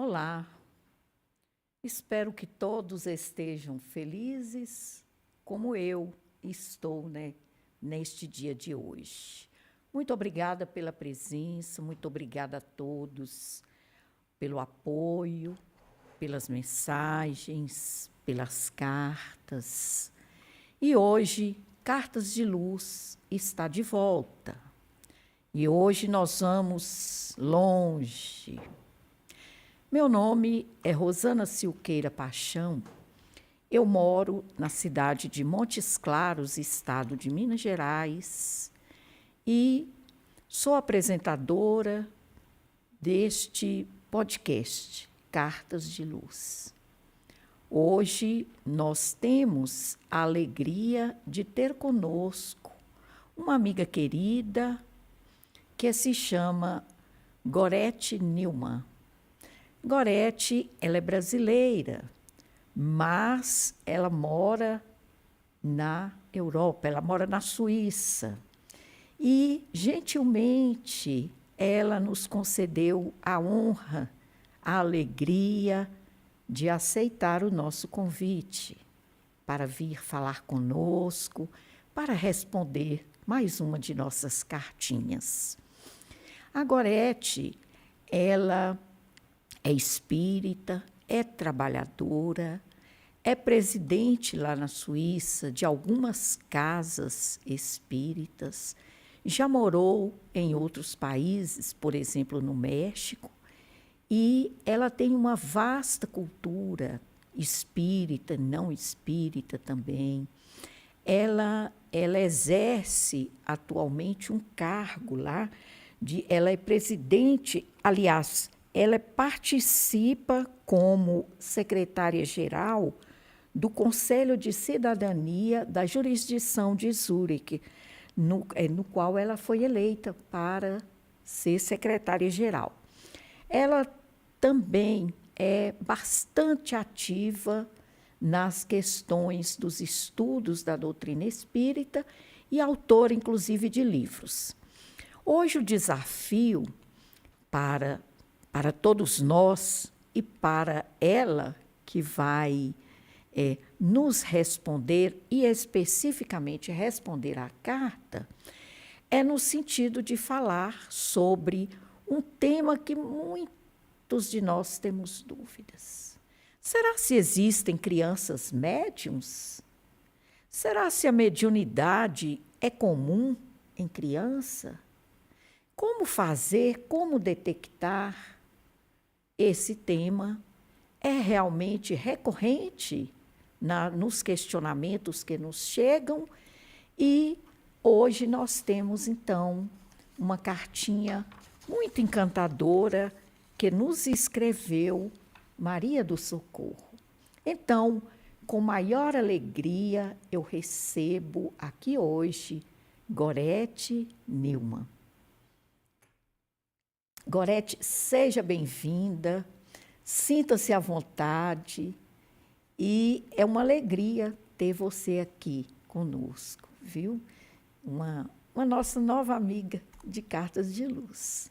Olá, espero que todos estejam felizes como eu estou, né, neste dia de hoje. Muito obrigada pela presença, muito obrigada a todos pelo apoio, pelas mensagens, pelas cartas. E hoje, Cartas de Luz está de volta. E hoje nós vamos longe. Meu nome é Rosana Silqueira Paixão. Eu moro na cidade de Montes Claros, estado de Minas Gerais, e sou apresentadora deste podcast, Cartas de Luz. Hoje nós temos a alegria de ter conosco uma amiga querida que se chama Gorete Nilman. Gorete, ela é brasileira, mas ela mora na Europa, ela mora na Suíça. E, gentilmente, ela nos concedeu a honra, a alegria de aceitar o nosso convite para vir falar conosco, para responder mais uma de nossas cartinhas. A Gorete, ela é espírita, é trabalhadora, é presidente lá na Suíça de algumas casas espíritas, já morou em outros países, por exemplo, no México, e ela tem uma vasta cultura espírita, não espírita também. Ela exerce atualmente um cargo lá, ela é presidente, aliás, ela participa como secretária-geral do Conselho de Cidadania da jurisdição de Zurique, no qual ela foi eleita para ser secretária-geral. Ela também é bastante ativa nas questões dos estudos da doutrina espírita e autora, inclusive, de livros. Hoje o desafio para todos nós e para ela que vai nos responder e especificamente responder à carta, é no sentido de falar sobre um tema que muitos de nós temos dúvidas. Será se existem crianças médiums? Será se a mediunidade é comum em criança? Como fazer, como detectar? Esse tema é realmente recorrente nos questionamentos que nos chegam e hoje nós temos, então, uma cartinha muito encantadora que nos escreveu Maria do Socorro. Então, com maior alegria, eu recebo aqui hoje Gorete Nilman. Gorete, seja bem-vinda, sinta-se à vontade e é uma alegria ter você aqui conosco, viu? Uma nossa nova amiga de Cartas de Luz.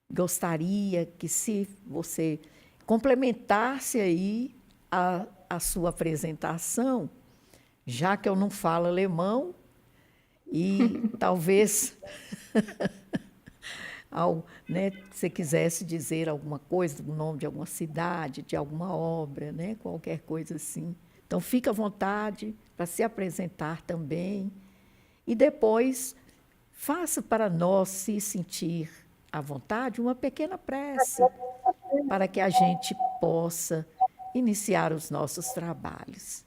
Gostaria que, se você complementasse aí a sua apresentação, já que eu não falo alemão, e talvez se você quisesse dizer alguma coisa, o nome de alguma cidade, de alguma obra, né, qualquer coisa assim. Então, fique à vontade para se apresentar também. E depois, faça para nós se sentir à vontade uma pequena prece para que a gente possa iniciar os nossos trabalhos.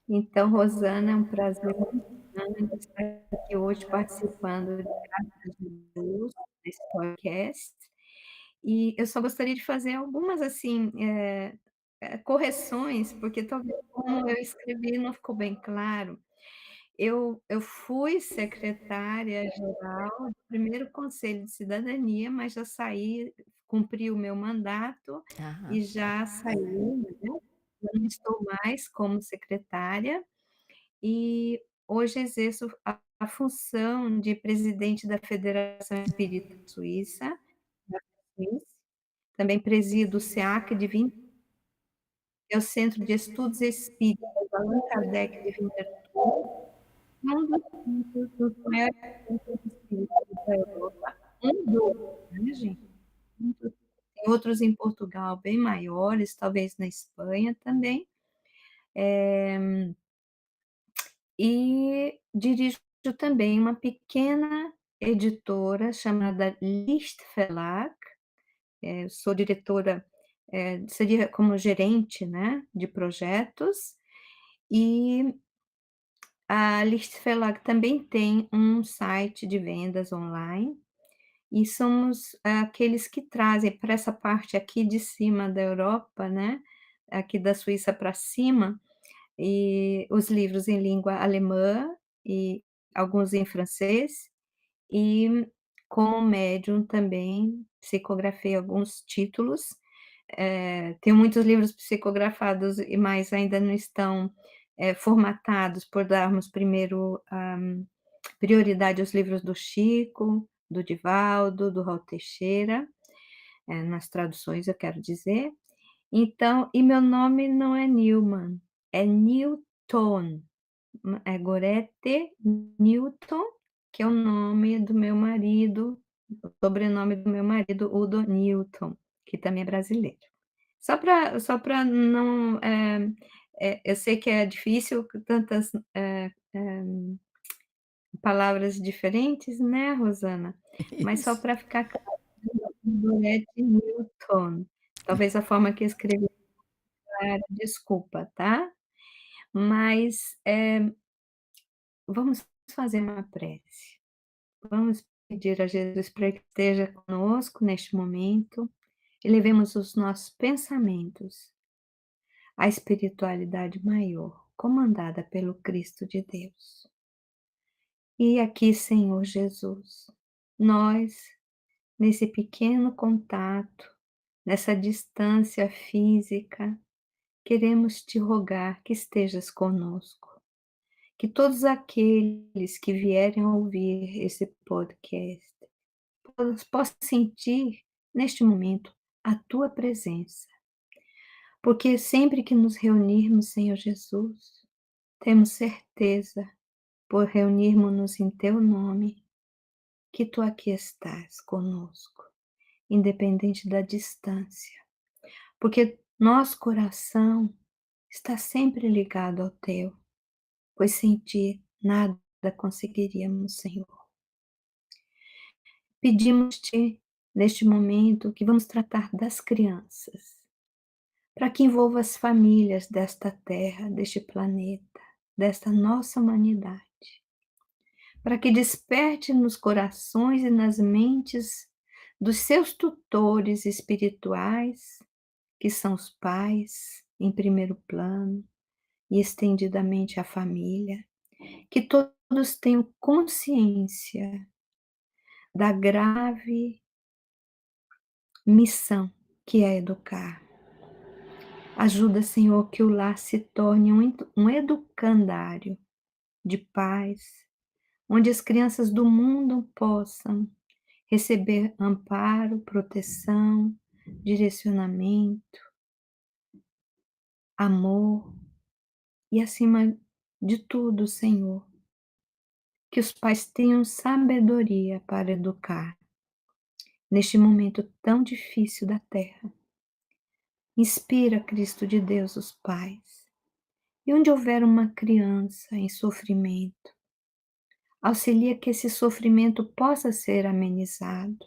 Então, Rosana, é um prazer muito grande estar aqui hoje participando de Cartas de Luz, desse podcast. E eu só gostaria de fazer algumas, assim, correções, porque talvez como eu escrevi não ficou bem claro. Eu fui secretária-geral do primeiro Conselho de Cidadania, mas já saí, cumpri o meu mandato Ah, e já saí, né, eu não estou mais como secretária. E hoje exerço a função de presidente da Federação Espírita Suíça, da FES, também presido o SEAC de Vim é o Centro de Estudos Espíritas Allan Kardec de Winterthur, é um dos maiores centros espíritas da Europa, um dos, né, gente, um dos. Tem outros em Portugal bem maiores, talvez na Espanha também. E dirijo também uma pequena editora chamada Lichtverlag, sou diretora, seria como gerente, né, de projetos, e a Lichtverlag também tem um site de vendas online, e somos aqueles que trazem para essa parte aqui de cima da Europa, né, aqui da Suíça para cima, e os livros em língua alemã e alguns em francês, e como médium também psicografei alguns títulos. Tenho muitos livros psicografados e mas ainda não estão, formatados por darmos primeiro, prioridade aos livros do Chico, do Divaldo, do Raul Teixeira, nas traduções eu quero dizer. Então e meu nome não é Newman, é Newton, é Gorete Newton, que é o nome do meu marido, o sobrenome do meu marido, Udo Newton, que também é brasileiro. Só para não, eu sei que é difícil com tantas, palavras diferentes, né, Rosana, mas só Isso. para ficar claro, Dorothy Newton. Talvez a forma que eu escrevi era desculpa, tá. Mas, vamos fazer uma prece. Vamos pedir a Jesus para que esteja conosco neste momento, elevemos os nossos pensamentos à espiritualidade maior, comandada pelo Cristo de Deus. E aqui, Senhor Jesus, nós, nesse pequeno contato, nessa distância física, queremos te rogar que estejas conosco, que todos aqueles que vierem a ouvir esse podcast possam sentir neste momento a tua presença, porque sempre que nos reunirmos, Senhor Jesus, temos certeza, por reunirmos-nos em teu nome, que tu aqui estás conosco, independente da distância, porque nosso coração está sempre ligado ao teu, pois sem ti nada conseguiríamos, Senhor. Pedimos-te neste momento que vamos tratar das crianças, para que envolva as famílias desta terra, deste planeta, desta nossa humanidade, para que desperte nos corações e nas mentes dos seus tutores espirituais, que são os pais, em primeiro plano, e estendidamente a família, que todos tenham consciência da grave missão que é educar. Ajuda, Senhor, que o lar se torne um educandário de paz, onde as crianças do mundo possam receber amparo, proteção, direcionamento, amor e, acima de tudo, Senhor, que os pais tenham sabedoria para educar neste momento tão difícil da terra. Inspira, Cristo de Deus, os pais. E onde houver uma criança em sofrimento, auxilia que esse sofrimento possa ser amenizado.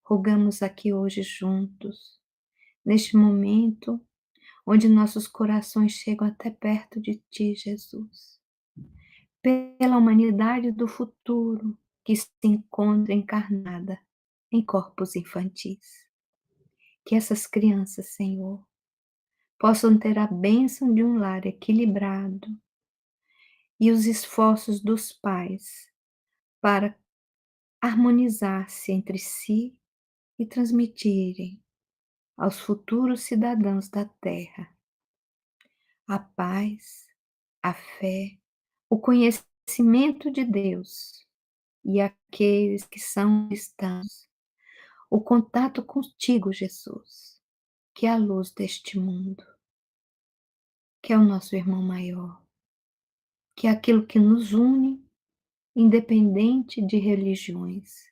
Rogamos aqui hoje juntos, neste momento, onde nossos corações chegam até perto de Ti, Jesus, pela humanidade do futuro que se encontra encarnada em corpos infantis. Que essas crianças, Senhor, possam ter a bênção de um lar equilibrado e os esforços dos pais para harmonizar-se entre si e transmitirem aos futuros cidadãos da terra a paz, a fé, o conhecimento de Deus e aqueles que são cristãos, o contato contigo, Jesus, que é a luz deste mundo, que é o nosso irmão maior, que é aquilo que nos une, independente de religiões,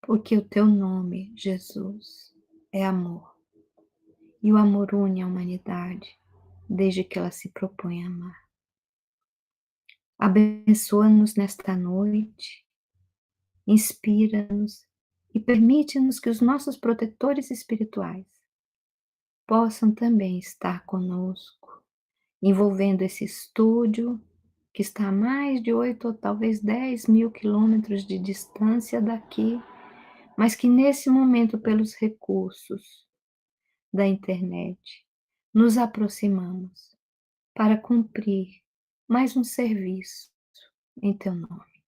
porque o teu nome, Jesus, é amor. E o amor une a humanidade, desde que ela se propõe a amar. Abençoa-nos nesta noite, inspira-nos e permite-nos que os nossos protetores espirituais possam também estar conosco, envolvendo esse estúdio que está a mais de 8 ou talvez 10.000 quilômetros de distância daqui, mas que nesse momento, pelos recursos da internet, nos aproximamos para cumprir mais um serviço em teu nome.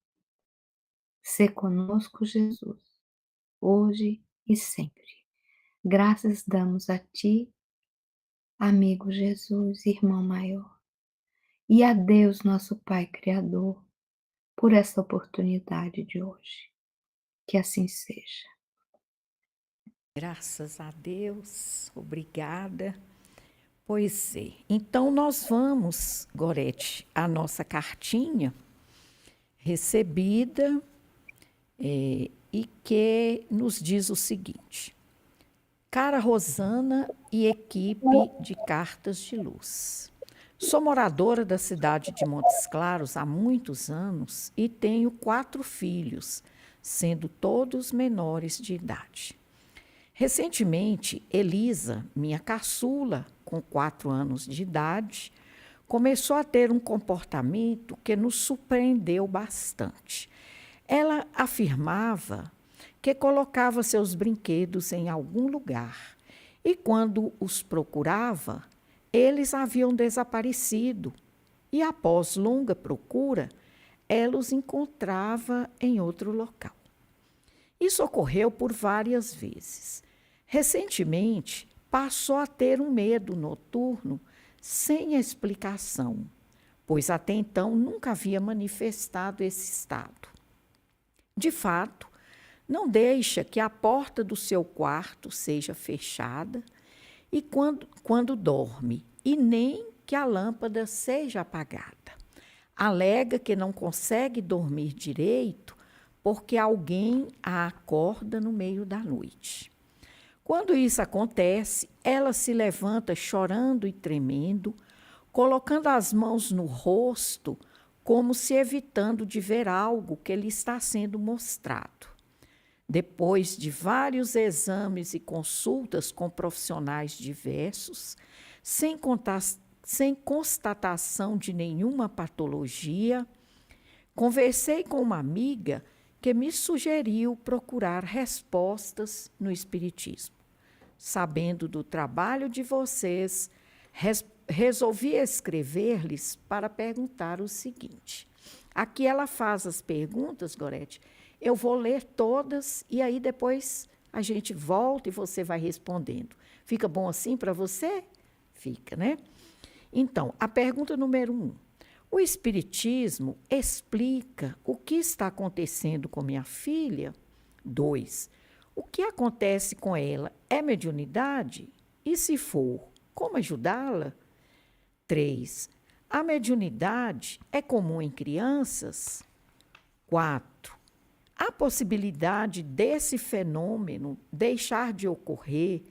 Sê conosco, Jesus, hoje e sempre. Graças damos a ti, amigo Jesus, irmão maior, e a Deus, nosso Pai Criador, por essa oportunidade de hoje. Que assim seja. Graças a Deus, obrigada. Pois é. Então, nós vamos, Gorete, a nossa cartinha recebida e que nos diz o seguinte: Cara Rosana e equipe de Cartas de Luz. Sou moradora da cidade de Montes Claros há muitos anos e tenho 4 filhos, sendo todos menores de idade. Recentemente, Elisa, minha caçula, com 4 anos de idade, começou a ter um comportamento que nos surpreendeu bastante. Ela afirmava que colocava seus brinquedos em algum lugar e, quando os procurava, eles haviam desaparecido e, após longa procura, ela os encontrava em outro local. Isso ocorreu por várias vezes. Recentemente, passou a ter um medo noturno sem explicação, pois até então nunca havia manifestado esse estado. De fato, não deixa que a porta do seu quarto seja fechada e quando dorme, e nem que a lâmpada seja apagada. Alega que não consegue dormir direito porque alguém a acorda no meio da noite. Quando isso acontece, ela se levanta chorando e tremendo, colocando as mãos no rosto, como se evitando de ver algo que lhe está sendo mostrado. Depois de vários exames e consultas com profissionais diversos, sem constatação de nenhuma patologia, conversei com uma amiga que me sugeriu procurar respostas no Espiritismo. Sabendo do trabalho de vocês, resolvi escrever-lhes para perguntar o seguinte. Aqui ela faz as perguntas, Gorete. Eu vou ler todas e aí depois a gente volta e você vai respondendo. Fica bom assim para você? Fica, né? Então, a pergunta número 1. O Espiritismo explica o que está acontecendo com minha filha? 2. O que acontece com ela é mediunidade? E se for, como ajudá-la? 3. A mediunidade é comum em crianças? 4. Há possibilidade desse fenômeno deixar de ocorrer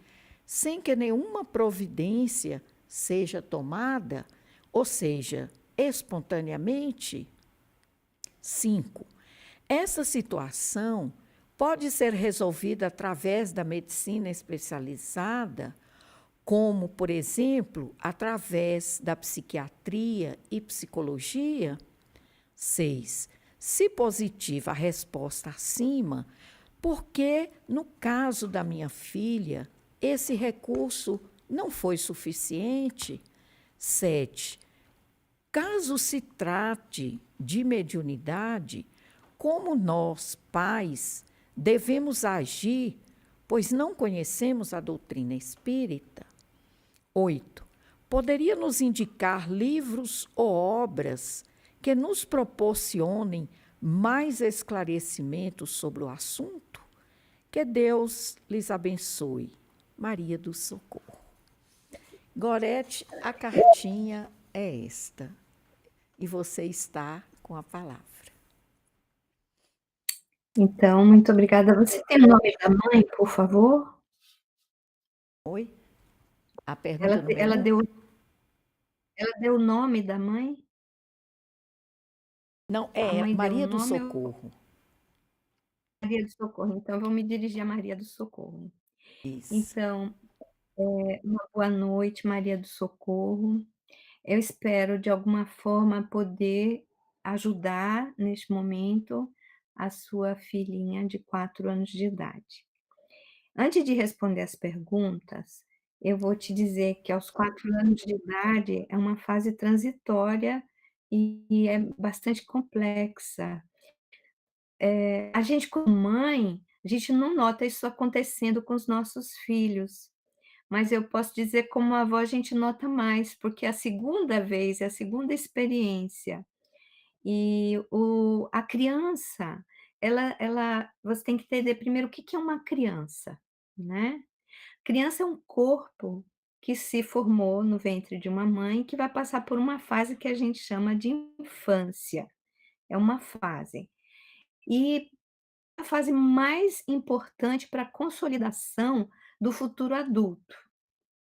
sem que nenhuma providência seja tomada, ou seja, espontaneamente? 5. Essa situação pode ser resolvida através da medicina especializada, como, por exemplo, através da psiquiatria e psicologia? 6. Se positiva a resposta acima, por que, no caso da minha filha, esse recurso não foi suficiente? 7. Caso se trate de mediunidade, como nós, pais, devemos agir, pois não conhecemos a doutrina espírita? 8. Poderia nos indicar livros ou obras que nos proporcionem mais esclarecimentos sobre o assunto? Que Deus lhes abençoe. Maria do Socorro. Gorete, a cartinha é esta. E você está com a palavra. Então, muito obrigada. Você tem o nome da mãe, por favor? Oi? A Ela pergunta te número um? ela deu o nome da mãe? Não, A é mãe deu o Maria do nome ou Socorro. Maria do Socorro? Então eu vou me dirigir a Maria do Socorro. Isso. Então, uma boa noite, Maria do Socorro. Eu espero, de alguma forma, poder ajudar, neste momento, a sua filhinha de 4 anos de idade. Antes de responder as perguntas, eu vou te dizer que aos 4 anos de idade é uma fase transitória e é bastante complexa. A gente como mãe, a gente não nota isso acontecendo com os nossos filhos, mas eu posso dizer como avó a gente nota mais, porque é a segunda vez, é a segunda experiência. E a criança, ela você tem que entender primeiro o que que é uma criança, né. Criança é um corpo que se formou no ventre de uma mãe, que vai passar por uma fase que a gente chama de infância, é uma fase. E a fase mais importante para a consolidação do futuro adulto,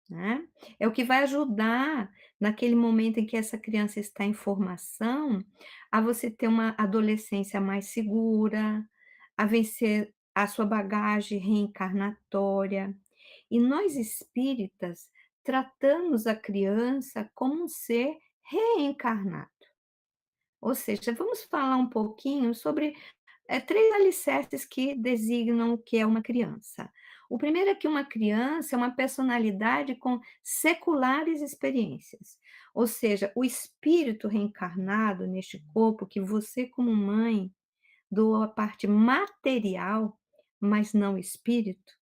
né. É o que vai ajudar, naquele momento em que essa criança está em formação, a você ter uma adolescência mais segura, a vencer a sua bagagem reencarnatória. E nós espíritas tratamos a criança como um ser reencarnado. Ou seja, vamos falar um pouquinho sobre 3 alicerces que designam o que é uma criança. O primeiro é que uma criança é uma personalidade com seculares experiências, ou seja, o espírito reencarnado neste corpo que você como mãe doou a parte material, mas não o espírito,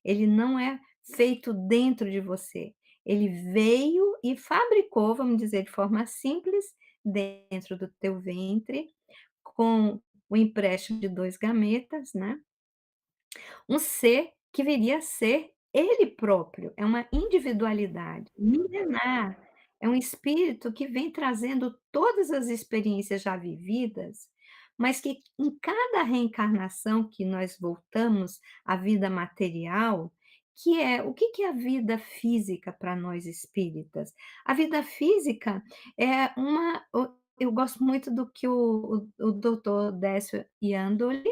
ele não é feito dentro de você. Ele veio e fabricou, vamos dizer de forma simples, dentro do teu ventre, com o empréstimo de 2 gametas, né, um ser que viria a ser ele próprio, é uma individualidade milenar, é um espírito que vem trazendo todas as experiências já vividas, mas que em cada reencarnação que nós voltamos à vida material, que é o que que é a vida física para nós espíritas? A vida física é uma eu gosto muito do que o doutor Décio Iandoli,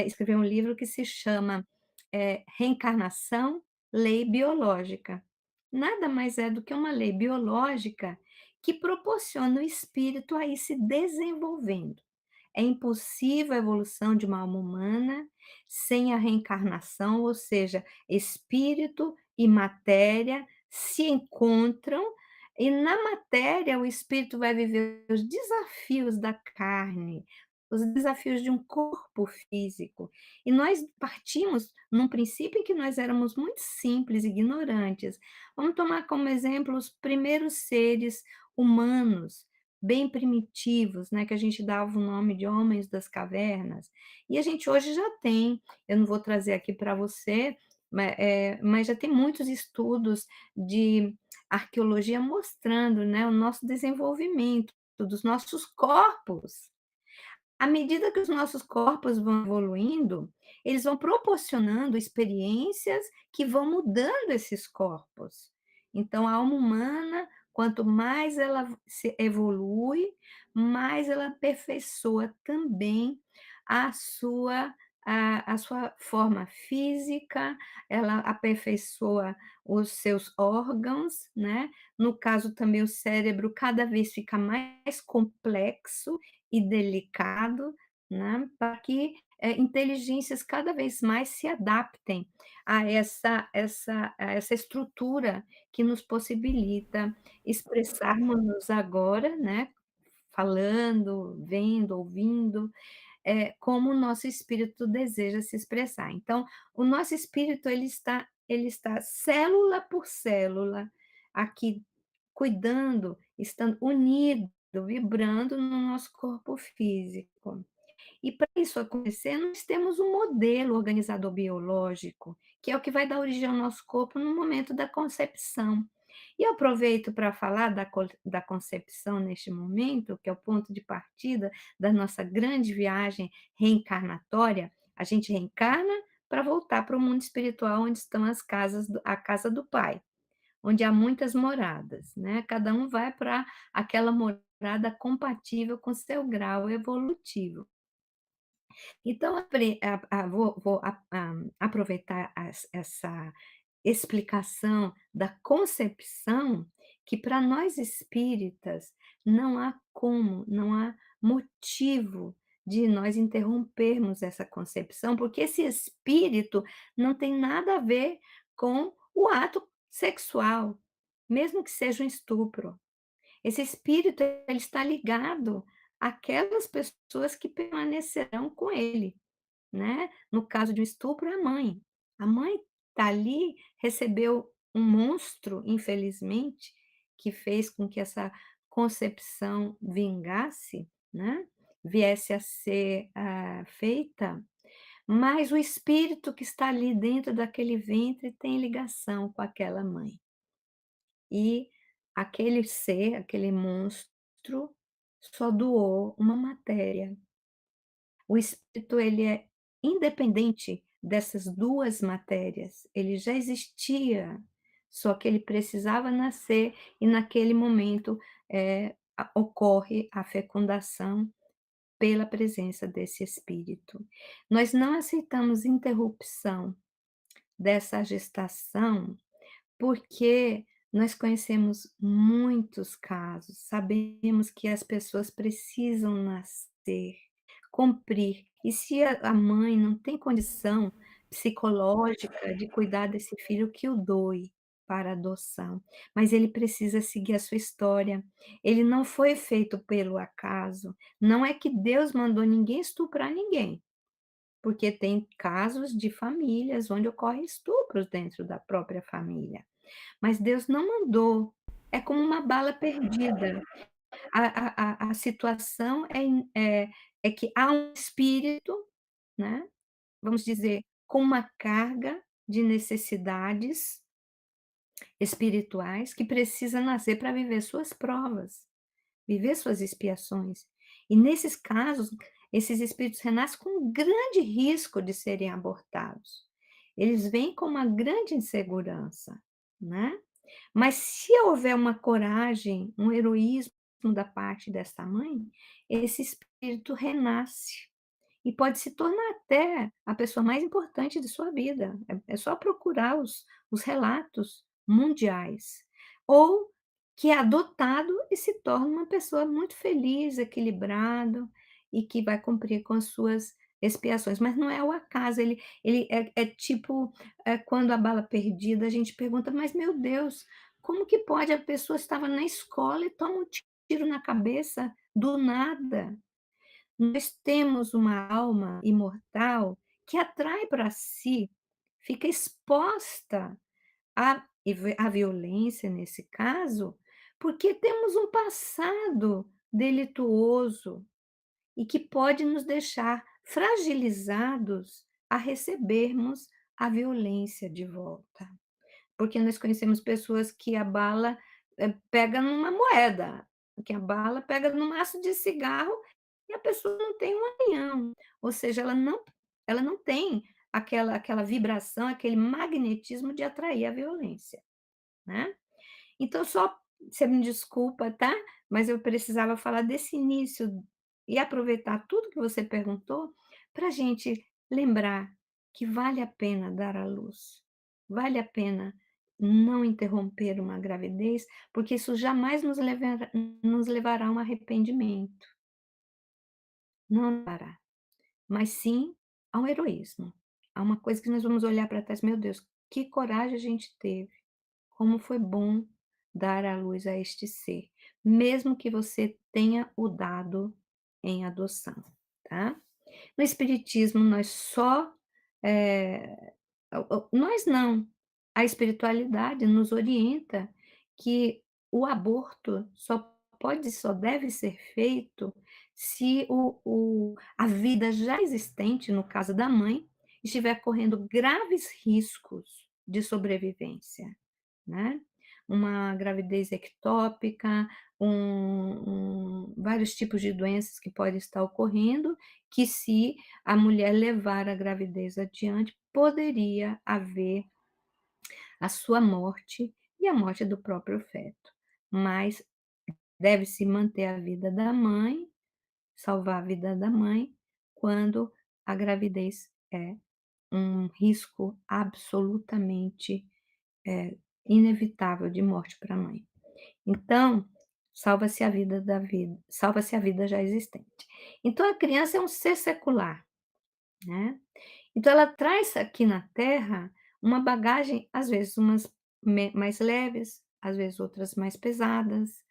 escreveu um livro que se chama, Reencarnação, Lei Biológica. Nada mais é do que uma lei biológica que proporciona o espírito a ir se desenvolvendo. É impossível a evolução de uma alma humana sem a reencarnação, ou seja, espírito e matéria se encontram e na matéria o espírito vai viver os desafios da carne, os desafios de um corpo físico. E nós partimos num princípio em que nós éramos muito simples, ignorantes. Vamos tomar como exemplo os primeiros seres humanos, bem primitivos, né, que a gente dava o nome de homens das cavernas. E a gente hoje já tem, eu não vou trazer aqui para você, mas já tem muitos estudos de arqueologia mostrando, né, o nosso desenvolvimento dos nossos corpos. À medida que os nossos corpos vão evoluindo, eles vão proporcionando experiências que vão mudando esses corpos. Então, a alma humana, quanto mais ela se evolui, mais ela aperfeiçoa também a sua a sua forma física, ela aperfeiçoa os seus órgãos, né. No caso também o cérebro cada vez fica mais complexo e delicado, né, para que, inteligências cada vez mais se adaptem a essa estrutura que nos possibilita expressarmos-nos agora, né, falando, vendo, ouvindo, como o nosso espírito deseja se expressar. Então, o nosso espírito ele está célula por célula aqui cuidando, estando unido, vibrando no nosso corpo físico. E para isso acontecer, nós temos um modelo organizador biológico, que é o que vai dar origem ao nosso corpo no momento da concepção. E eu aproveito para falar da concepção neste momento, que é o ponto de partida da nossa grande viagem reencarnatória. A gente reencarna para voltar para o mundo espiritual, onde estão a casa do Pai, onde há muitas moradas, né? Cada um vai para aquela morada compatível com seu grau evolutivo. Então, vou aproveitar essa explicação da concepção, que para nós espíritas não há como, não há motivo de nós interrompermos essa concepção, porque esse espírito não tem nada a ver com o ato sexual, mesmo que seja um estupro. Esse espírito, ele está ligado àquelas pessoas que permanecerão com ele, né. No caso de um estupro, é a mãe. A mãe está ali, recebeu um monstro, infelizmente, que fez com que essa concepção vingasse, né, viesse a ser, feita, mas o espírito que está ali dentro daquele ventre tem ligação com aquela mãe. E aquele ser, aquele monstro, só doou uma matéria. O espírito, ele é independente dessas 2 matérias, ele já existia, só que ele precisava nascer e naquele momento, ocorre a fecundação pela presença desse espírito. Nós não aceitamos interrupção dessa gestação, porque nós conhecemos muitos casos, sabemos que as pessoas precisam nascer, cumprir. E se a mãe não tem condição psicológica de cuidar desse filho, que o doe para adoção, mas ele precisa seguir a sua história. Ele não foi feito pelo acaso, não é que Deus mandou ninguém estuprar ninguém, porque tem casos de famílias onde ocorrem estupros dentro da própria família. Mas Deus não mandou, é como uma bala perdida. A situação é que há um espírito, né, vamos dizer, com uma carga de necessidades espirituais que precisa nascer para viver suas provas, viver suas expiações. E nesses casos, esses espíritos renascem com um grande risco de serem abortados. Eles vêm com uma grande insegurança, né. Mas se houver uma coragem, um heroísmo da parte dessa mãe, esse espírito renasce e pode se tornar até a pessoa mais importante de sua vida. É só procurar os relatos mundiais. Ou que é adotado e se torna uma pessoa muito feliz, equilibrado e que vai cumprir com as suas expiações. Mas não é o acaso, ele é tipo, quando a bala perdida, a gente pergunta: "Mas, meu Deus, como que pode? A pessoa estava na escola e toma um tiro na cabeça do nada". Nós temos uma alma imortal que atrai para si, fica exposta à violência, nesse caso, porque temos um passado delituoso e que pode nos deixar fragilizados a recebermos a violência de volta. Porque nós conhecemos pessoas que a bala, pega numa moeda, que a bala pega num maço de cigarro e a pessoa não tem um arranhão, ou seja, ela não tem aquela vibração, aquele magnetismo de atrair a violência, né. Então só você me desculpa, tá, mas eu precisava falar desse início e aproveitar tudo que você perguntou para a gente lembrar que vale a pena dar à luz, vale a pena não interromper uma gravidez, porque isso jamais nos levará a um arrependimento, não levará, mas sim a um heroísmo, a uma coisa que nós vamos olhar para trás: "Meu Deus, que coragem a gente teve". Como foi bom dar à luz a este ser, mesmo que você tenha o dado em adoção, tá. No espiritismo nós só, nós não, a espiritualidade nos orienta que o aborto só deve ser feito se a vida já existente, no caso da mãe, estiver correndo graves riscos de sobrevivência, né. Uma gravidez ectópica, vários tipos de doenças que podem estar ocorrendo, que se a mulher levar a gravidez adiante, poderia haver a sua morte e a morte do próprio feto. Mas deve-se manter a vida da mãe, salvar a vida da mãe, quando a gravidez é um risco absolutamente, inevitável de morte para a mãe. Então, salva-se a vida já existente. Então a criança é um ser secular, né. Então ela traz aqui na Terra uma bagagem, às vezes umas mais leves, às vezes outras mais pesadas,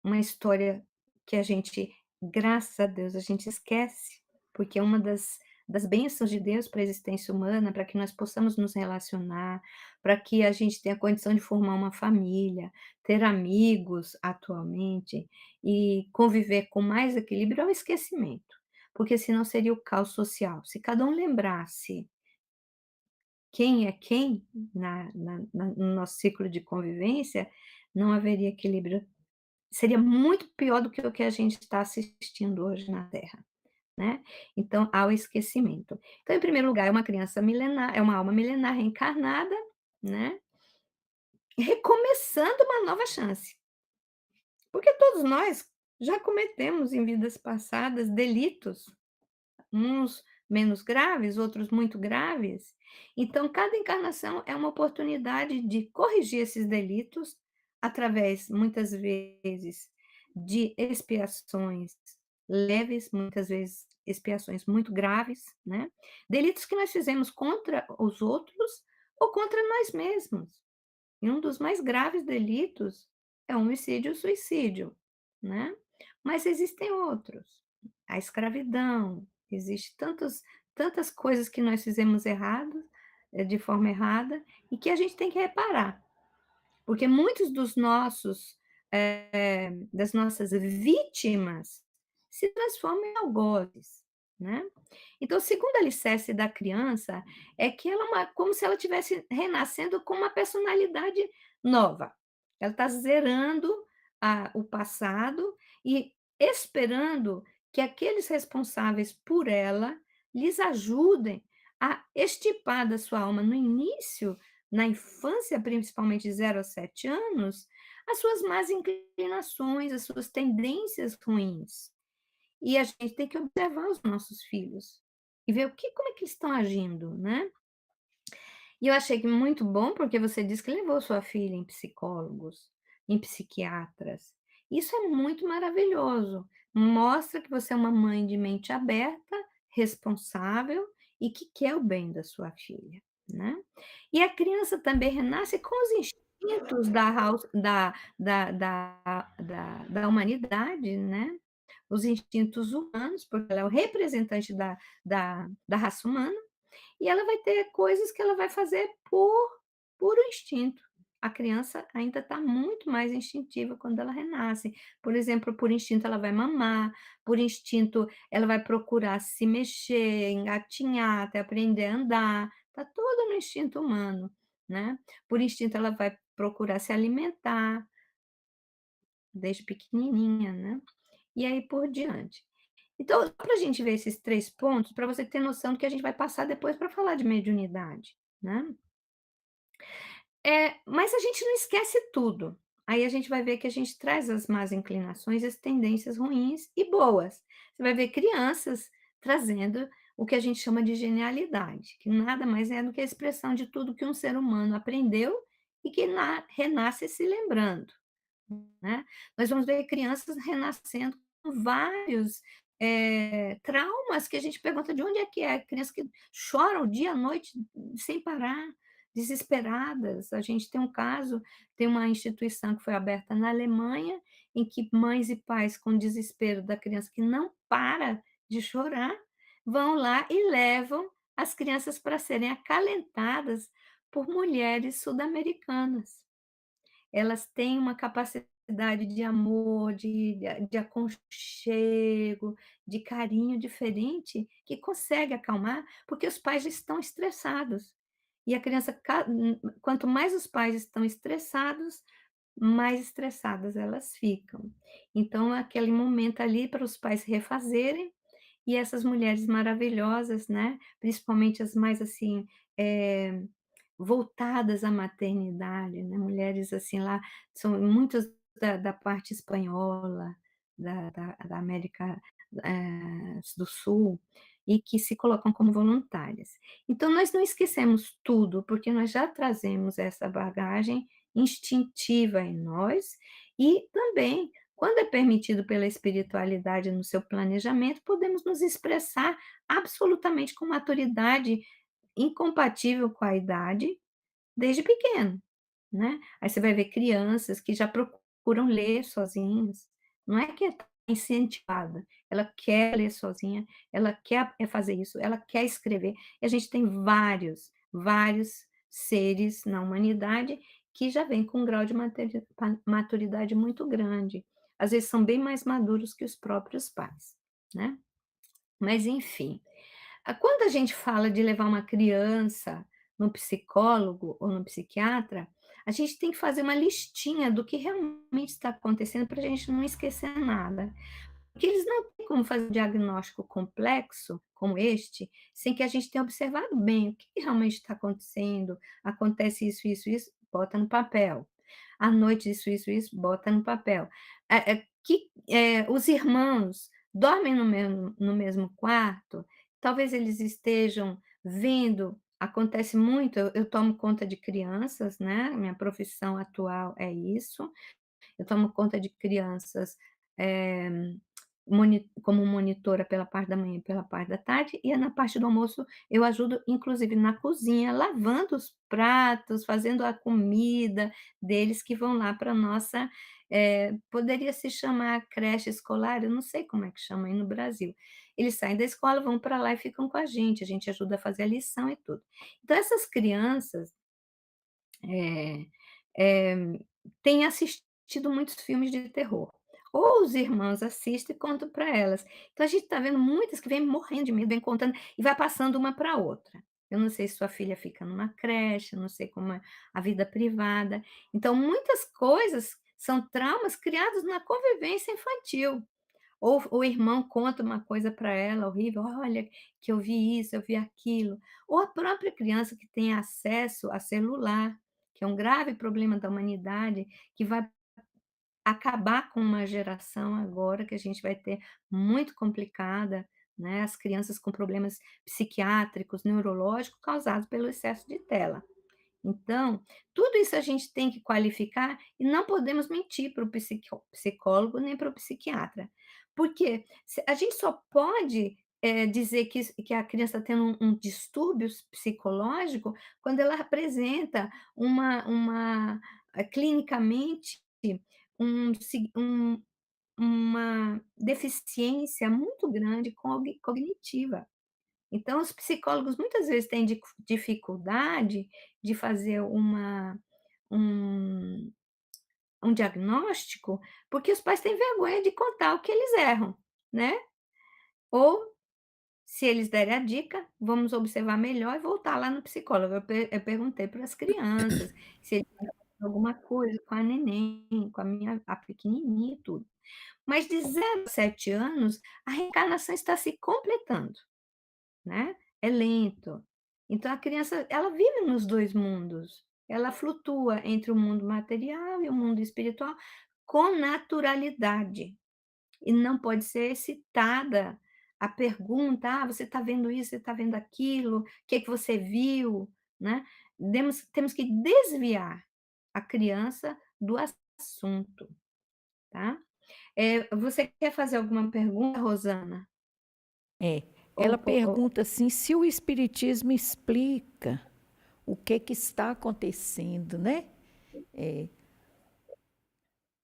uma história que a gente, graças a Deus, a gente esquece, porque é uma das bênçãos de Deus para a existência humana, para que nós possamos nos relacionar, para que a gente tenha condição de formar uma família, ter amigos atualmente e conviver com mais equilíbrio, é o esquecimento, porque senão seria o caos social. Se cada um lembrasse quem é quem no nosso ciclo de convivência, não haveria equilíbrio. Seria muito pior do que o que a gente está assistindo hoje na Terra, né. Então, há o esquecimento. Então, em primeiro lugar, é uma criança milenar, é uma alma milenar reencarnada, né, recomeçando uma nova chance, porque todos nós já cometemos em vidas passadas delitos, uns menos graves, outros muito graves. Então, cada encarnação é uma oportunidade de corrigir esses delitos através, muitas vezes, de expiações leves, muitas vezes expiações muito graves, né? Delitos que nós fizemos contra os outros ou contra nós mesmos. E um dos mais graves delitos é o homicídio e o suicídio, né. Mas existem outros, a escravidão, existe tantas coisas que nós fizemos errado, de forma errada, e que a gente tem que reparar, porque muitos dos nossos, das nossas vítimas se transformam em algozes, né. Então o segundo alicerce da criança é que ela é como se ela estivesse renascendo com uma personalidade nova. Ela está zerando o passado e esperando que aqueles responsáveis por ela lhes ajudem a extirpar da sua alma no início, na infância, principalmente de 0 a 7 anos, as suas más inclinações, as suas tendências ruins. E a gente tem que observar os nossos filhos e ver como é que eles estão agindo, né. E eu achei que muito bom, porque você disse que levou sua filha em psicólogos, em psiquiatras. Isso é muito maravilhoso. Mostra que você é uma mãe de mente aberta, responsável e que quer o bem da sua filha, né. E a criança também renasce com os instintos da humanidade, né, os instintos humanos, porque ela é o representante da raça humana, e ela vai ter coisas que ela vai fazer por puro instinto. A criança ainda está muito mais instintiva quando ela renasce. Por exemplo, por instinto ela vai mamar, por instinto ela vai procurar se mexer, engatinhar, até aprender a andar, está tudo no instinto humano, né. Por instinto ela vai procurar se alimentar, desde pequenininha, né, e aí por diante. Então, para a gente ver esses 3 pontos, para você ter noção do que a gente vai passar depois para falar de mediunidade, né. Mas a gente não esquece tudo. Aí a gente vai ver que a gente traz as más inclinações, as tendências ruins e boas. Você vai ver crianças trazendo o que a gente chama de genialidade, que nada mais é do que a expressão de tudo que um ser humano aprendeu e que renasce se lembrando, né. Nós vamos ver crianças renascendo com vários, traumas que a gente pergunta: "De onde é que é?". Crianças que choram dia à noite sem parar, desesperadas. A gente tem um caso, tem uma instituição que foi aberta na Alemanha, em que mães e pais com desespero da criança que não para de chorar, vão lá e levam as crianças para serem acalentadas por mulheres sul-americanas. Elas têm uma capacidade necessidade de amor, de aconchego, de carinho diferente, que consegue acalmar, porque os pais já estão estressados. E a criança quanto mais os pais estão estressados, mais estressadas elas ficam. Então, aquele momento ali para os pais se refazerem, e essas mulheres maravilhosas, né, principalmente as mais, assim, eh, voltadas à maternidade, né, mulheres, assim, lá são muitas da parte espanhola, da América, do Sul, e que se colocam como voluntárias. Então nós não esquecemos tudo, porque nós já trazemos essa bagagem instintiva em nós, e também, quando é permitido pela espiritualidade no seu planejamento, podemos nos expressar absolutamente com maturidade incompatível com a idade, desde pequeno, né. Aí você vai ver crianças que já procuram ler sozinhas, não é que é incentivada, ela quer ler sozinha, ela quer, fazer isso, ela quer escrever, e a gente tem vários seres na humanidade que já vêm com um grau de maturidade muito grande, às vezes são bem mais maduros que os próprios pais, né. Mas enfim, quando a gente fala de levar uma criança no psicólogo ou no psiquiatra, a gente tem que fazer uma listinha do que realmente está acontecendo para a gente não esquecer nada. Porque eles não têm como fazer um diagnóstico complexo como este, sem que a gente tenha observado bem o que realmente está acontecendo. Acontece isso, bota no papel. À noite isso, bota no papel. Os irmãos dormem no mesmo quarto, talvez eles estejam vendo, acontece muito, eu tomo conta de crianças, né, minha profissão atual é isso, eu tomo conta de crianças, eh, como monitora pela parte da manhã e pela parte da tarde, e na parte do almoço eu ajudo, inclusive na cozinha, lavando os pratos, fazendo a comida deles que vão lá para a nossa, poderia se chamar creche escolar, eu não sei como é que chama aí no Brasil. Eles saem da escola, vão para lá e ficam com a gente ajuda a fazer a lição e tudo. Então essas crianças, eh eh, têm assistido muitos filmes de terror. Ou os irmãos assistem e contam para elas. Então a gente está vendo muitas que vêm morrendo de medo, vêm contando e vai passando uma para outra. Eu não sei se sua filha fica numa creche, eu não sei como é a vida privada. Então muitas coisas são traumas criados na convivência infantil. Ou o irmão conta uma coisa para ela horrível: "Olha, que eu vi isso, eu vi aquilo". Ou a própria criança que tem acesso a celular, que é um grave problema da humanidade, que vai acabar com uma geração agora que a gente vai ter muito complicada, né, as crianças com problemas psiquiátricos, neurológicos, causados pelo excesso de tela. Então, tudo isso a gente tem que qualificar e não podemos mentir para o psicólogo nem para o psiquiatra. Porque a gente só pode, dizer que a criança está tendo um distúrbio psicológico quando ela apresenta clinicamente, uma deficiência muito grande cognitiva. Então, os psicólogos muitas vezes têm dificuldade de fazer um um diagnóstico, porque os pais têm vergonha de contar o que eles erram, né. Ou, se eles derem a dica, vamos observar melhor e voltar lá no psicólogo. Eu perguntei para as crianças se eles tinham alguma coisa com a neném, com a pequenininha e tudo. Mas de 0 a 7 anos, a reencarnação está se completando. Né, é lento. Então a criança, ela vive nos 2 mundos, ela flutua entre o mundo material e o mundo espiritual com naturalidade, e não pode ser excitada a pergunta: "Ah, você está vendo isso, você está vendo aquilo, o que que você viu?", né. Temos que desviar a criança do assunto, tá. Você quer fazer alguma pergunta, Rosana? É, Ou ela po ou pergunta assim se o espiritismo explica o que está acontecendo, né. É,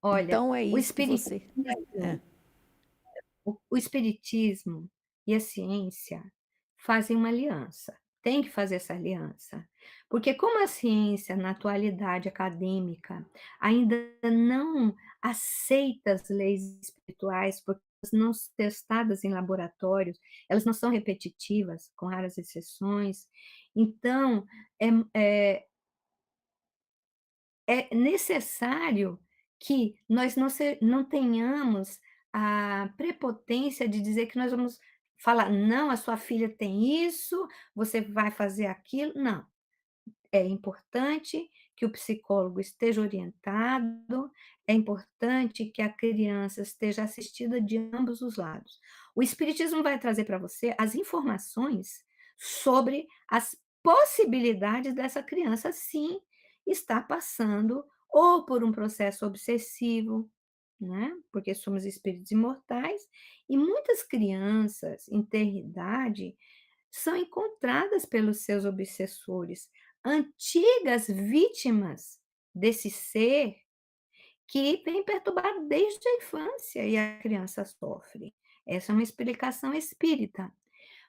olha, então é o isso que espiritismo você hã. o espiritismo e a ciência fazem uma aliança. tem que fazer essa aliança. Porque como a ciência, na atualidade acadêmica, ainda não aceita as leis espirituais, porque elas não são testadas em laboratórios, elas não são repetitivas, com raras exceções, então é é necessário que nós não tenhamos a prepotência de dizer que nós vamos falar: "Não, a sua filha tem isso, você vai fazer aquilo", não. É importante que o psicólogo esteja orientado, é importante que a criança esteja assistida de ambos os lados. O espiritismo vai trazer para você as informações sobre as possibilidades dessa criança sim estar passando ou por um processo obsessivo, né, porque somos espíritos imortais, e muitas crianças em ter idade são encontradas pelos seus obsessores, antigas vítimas desse ser que vem perturbado desde a infância e a criança sofre. Essa é uma explicação espírita.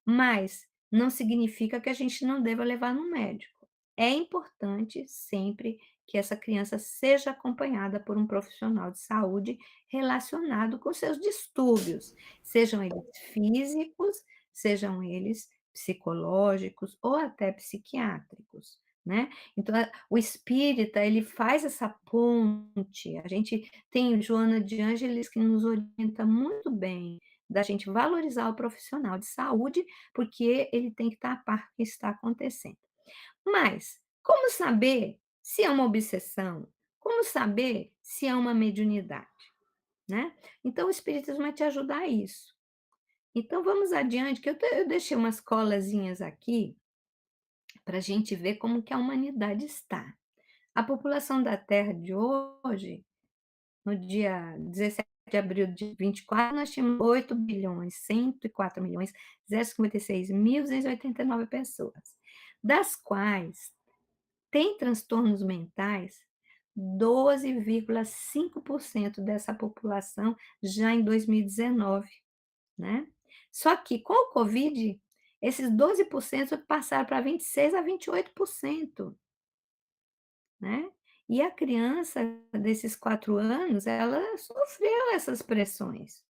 Mas não significa que a gente não deva levar no médico. É importante sempre que essa criança seja acompanhada por um profissional de saúde relacionado com seus distúrbios, sejam eles físicos, sejam eles psicológicos ou até psiquiátricos, né. Então, o espírita, ele faz essa ponte, a gente tem Joana de Ângeles que nos orienta muito bem, da gente valorizar o profissional de saúde, porque ele tem que estar a par do que está acontecendo. Mas, como saber se é uma obsessão? Como saber se é uma mediunidade, né? Então o espiritismo vai te ajudar a isso. Então vamos adiante, que eu deixei umas colazinhas aqui, para a gente ver como que a humanidade está. A população da Terra de hoje, no dia 17 de abril de 24, nós tínhamos 8.104.056.289 pessoas, das quais tem transtornos mentais 12,5% dessa população já em 2019, né. Só que com o Covid, esses 12% passaram para 26 a 28%, né. E a criança desses 4 anos, ela sofreu essas pressões,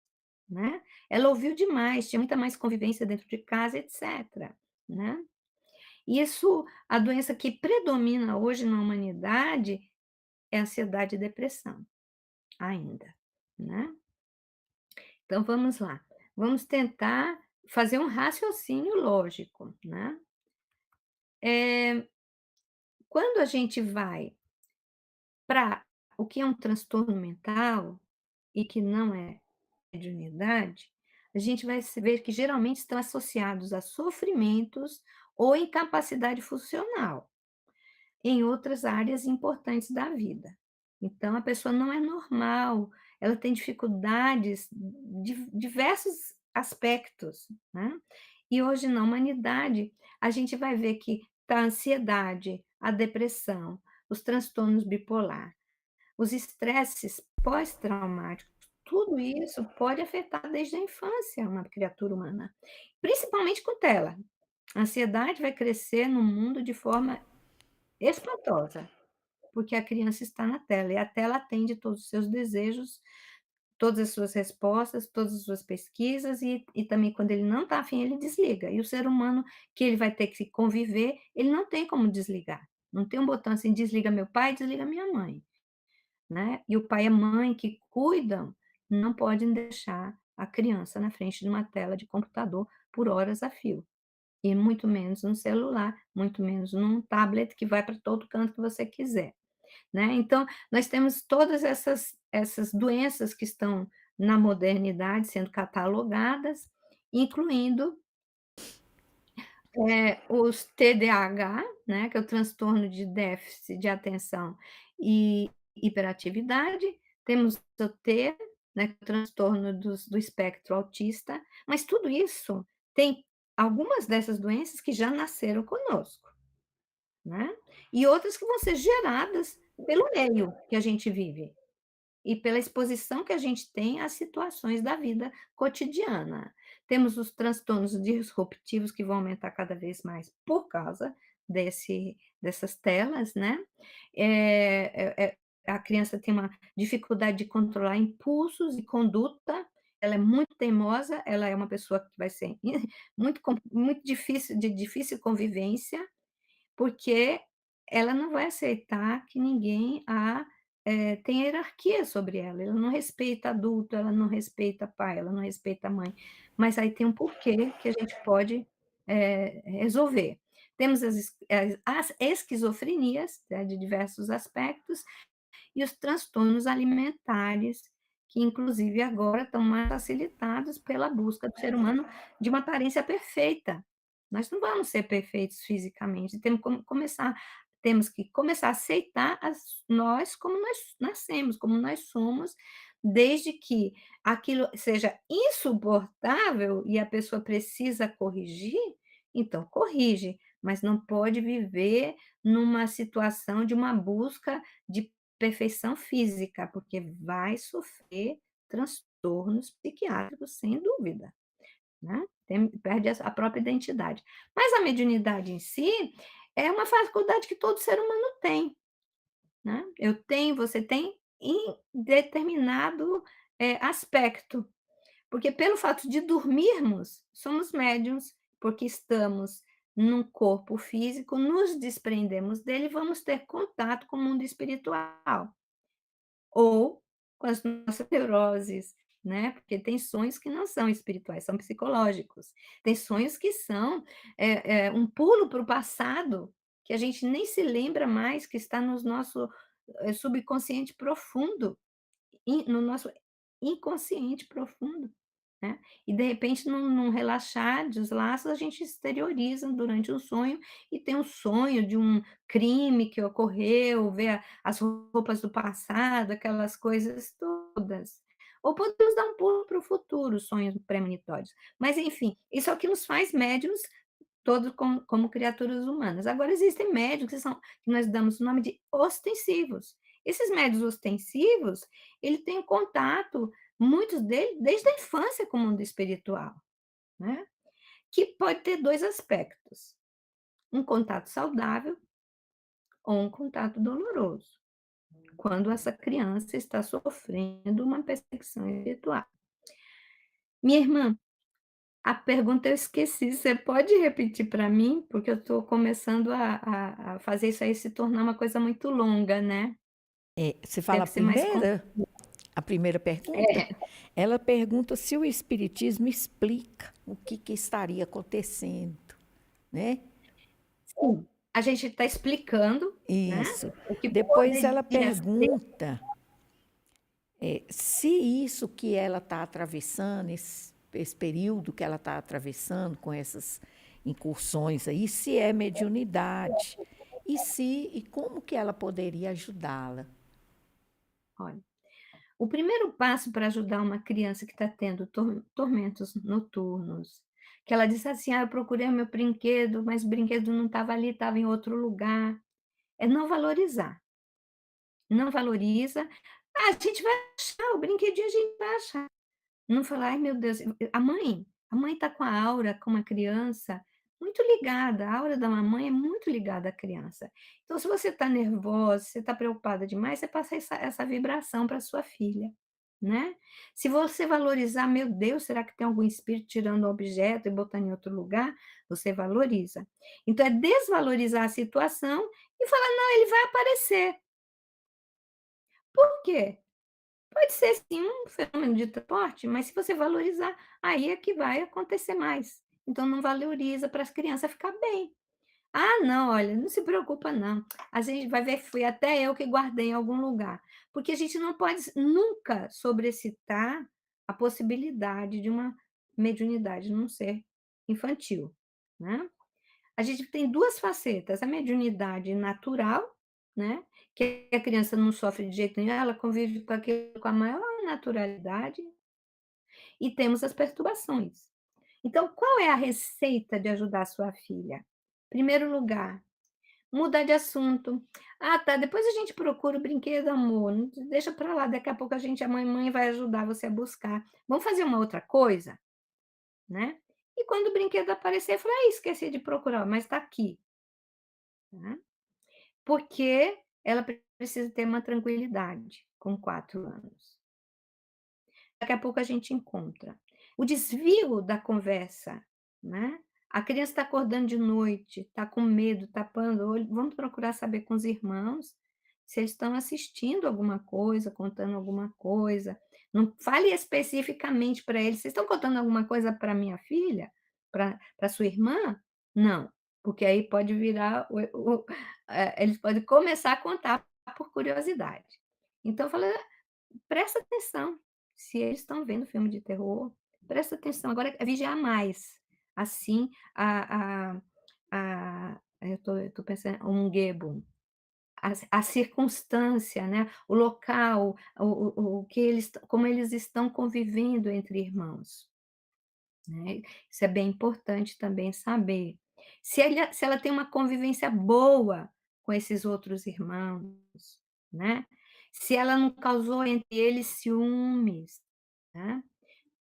né. Ela ouviu demais, tinha muita mais convivência dentro de casa, etcétera, né. Isso, a doença que predomina hoje na humanidade é ansiedade e depressão, ainda, né. Então vamos lá, vamos tentar fazer um raciocínio lógico, né. Eh, Quando a gente vai para o que é um transtorno mental e que não é mediunidade, a gente vai se ver que geralmente estão associados a sofrimentos ou incapacidade funcional em outras áreas importantes da vida. Então a pessoa não é normal, ela tem dificuldades de diversos aspectos, né. E hoje na humanidade, a gente vai ver que tá a ansiedade, a depressão, os transtornos bipolar, os estresses pós-traumáticos, tudo isso pode afetar desde a infância uma criatura humana, principalmente com tela. A ansiedade vai crescer no mundo de forma espantosa, porque a criança está na tela, e a tela atende todos os seus desejos, todas as suas respostas, todas as suas pesquisas, e também quando ele não está afim, ele desliga. E o ser humano que ele vai ter que conviver, ele não tem como desligar. Não tem um botão assim: "Desliga meu pai, desliga minha mãe", né. E o pai e a mãe que cuidam, não podem deixar a criança na frente de uma tela de computador por horas a fio. E muito menos no celular, muito menos num tablet que vai para todo canto que você quiser, né. Então, nós temos todas essas doenças que estão na modernidade sendo catalogadas, incluindo, os TDAH, né, que é o transtorno de déficit de atenção e hiperatividade, temos o T, né, que é o transtorno do espectro autista, mas tudo isso tem algumas dessas doenças que já nasceram conosco, né, e outras que vão ser geradas pelo meio que a gente vive. e pela exposição que a gente tem às situações da vida cotidiana. Temos os transtornos disruptivos que vão aumentar cada vez mais por causa dessas telas, né. A criança tem uma dificuldade de controlar impulsos e conduta, ela é muito teimosa, ela é uma pessoa que vai ser muito difícil convivência, porque ela não vai aceitar que ninguém tenha hierarquia sobre ela, ela não respeita adulto, ela não respeita pai, ela não respeita mãe, mas aí tem um porquê que a gente pode, resolver. Temos as esquizofrenias, né, de diversos aspectos, e os transtornos alimentares, que inclusive agora estão mais facilitados pela busca do ser humano de uma aparência perfeita. Nós não vamos ser perfeitos fisicamente, temos que começar a aceitar nós como nós nascemos, como nós somos, desde que aquilo seja insuportável e a pessoa precisa corrigir, então corrige, mas não pode viver numa situação de uma busca de perfeição física, porque vai sofrer transtornos psiquiátricos, sem dúvida, né, perde a própria identidade. Mas a mediunidade em si é uma faculdade que todo ser humano tem, né, eu tenho, você tem, em determinado, aspecto, porque pelo fato de dormirmos, somos médiuns, porque estamos num corpo físico, nos desprendemos dele e vamos ter contato com o mundo espiritual. Ou com as nossas neuroses, né, porque tem sonhos que não são espirituais, são psicológicos. Tem sonhos que são, um pulo para o passado, que a gente nem se lembra mais, que está no nosso, subconsciente profundo, no nosso inconsciente profundo, né. E de repente num relaxar dos laços, a gente exterioriza durante um sonho, e tem um sonho de um crime que ocorreu, vê as roupas do passado, aquelas coisas todas. Ou podemos dar um pulo para o futuro, sonhos premonitórios. Mas enfim, isso é o que nos faz médiuns, todos como criaturas humanas. Agora existem médios que nós damos o nome de ostensivos. Esses médios ostensivos, ele tem contato, muitos deles, desde a infância com o mundo espiritual, né, que pode ter 2 aspectos: um contato saudável ou um contato doloroso, quando essa criança está sofrendo uma perseguição espiritual. Minha irmã, a pergunta eu esqueci, você pode repetir para mim? Porque eu estou começando a fazer isso aí se tornar uma coisa muito longa, né. Você fala Deve ser mais com a primeira pergunta? é, Ela pergunta se o espiritismo explica o que estaria acontecendo, né? sim, a gente está explicando, né, Isso. o que Depois ela poderia ser. pergunta, se isso que ela está atravessando, esse período que ela está atravessando com essas incursões aí, se é mediunidade e como que ela poderia ajudá-la. Olha, o primeiro passo para ajudar uma criança que está tendo tormentos noturnos, que ela diz assim: "Ah, eu procurei o meu brinquedo, mas o brinquedo não estava ali, estava em outro lugar", é não valorizar. Não valoriza. "Ah, a gente vai achar, o brinquedinho a gente vai achar". Não falar: "Ai, meu Deus", a mãe está com a aura, com uma criança, muito ligada, a aura da mamãe é muito ligada à criança. Então, se você está nervosa, você está preocupada demais, você passa essa vibração para sua filha, né. Se você valorizar: "Meu Deus, será que tem algum espírito tirando o objeto e botando em outro lugar?", você valoriza. Então é desvalorizar a situação e falar: "Não, ele vai aparecer". Por quê? Pode ser sim um fenômeno de transporte, mas se você valorizar, aí é que vai acontecer mais. Então não valoriza para as crianças ficar bem. "Ah, não, olha, não se preocupa não, a gente vai ver que fui até eu que guardei em algum lugar", porque a gente não pode nunca sobrecitar a possibilidade de uma mediunidade num ser infantil, né. A gente tem 2 facetas, a mediunidade natural, né, que a criança não sofre de jeito nenhum, ela convive com aquilo com a maior naturalidade, e temos as perturbações. Então, qual é a receita de ajudar a sua filha? Primeiro lugar, mudar de assunto. "Ah, tá, depois a gente procura o brinquedo, amor, não deixa pra lá, daqui a pouco a mamãe vai ajudar você a buscar. Vamos fazer uma outra coisa?", né. E quando o brinquedo aparecer, fala: "Ai, esqueci de procurar, mas tá aqui", né. Porque ela precisa ter uma tranquilidade com 4 anos. Daqui a pouco a gente encontra. O desvio da conversa, né. A criança está acordando de noite, está com medo, tapando o olho, vamos procurar saber com os irmãos se eles estão assistindo alguma coisa, contando alguma coisa. Não fale especificamente para eles: "Vocês estão contando alguma coisa para minha filha? Para sua irmã?". Não, porque aí pode virar eles podem começar a contar por curiosidade. Então fala: "Presta atenção, se eles estão vendo filme de terror, presta atenção, agora é vigiar mais". Assim, eu tô pensando um Umgebung, a circunstância, né, o local, o que eles como eles estão convivendo entre irmãos, né. Isso é bem importante também saber. Se ela tem uma convivência boa com esses outros irmãos, né, se ela não causou entre eles ciúmes, né,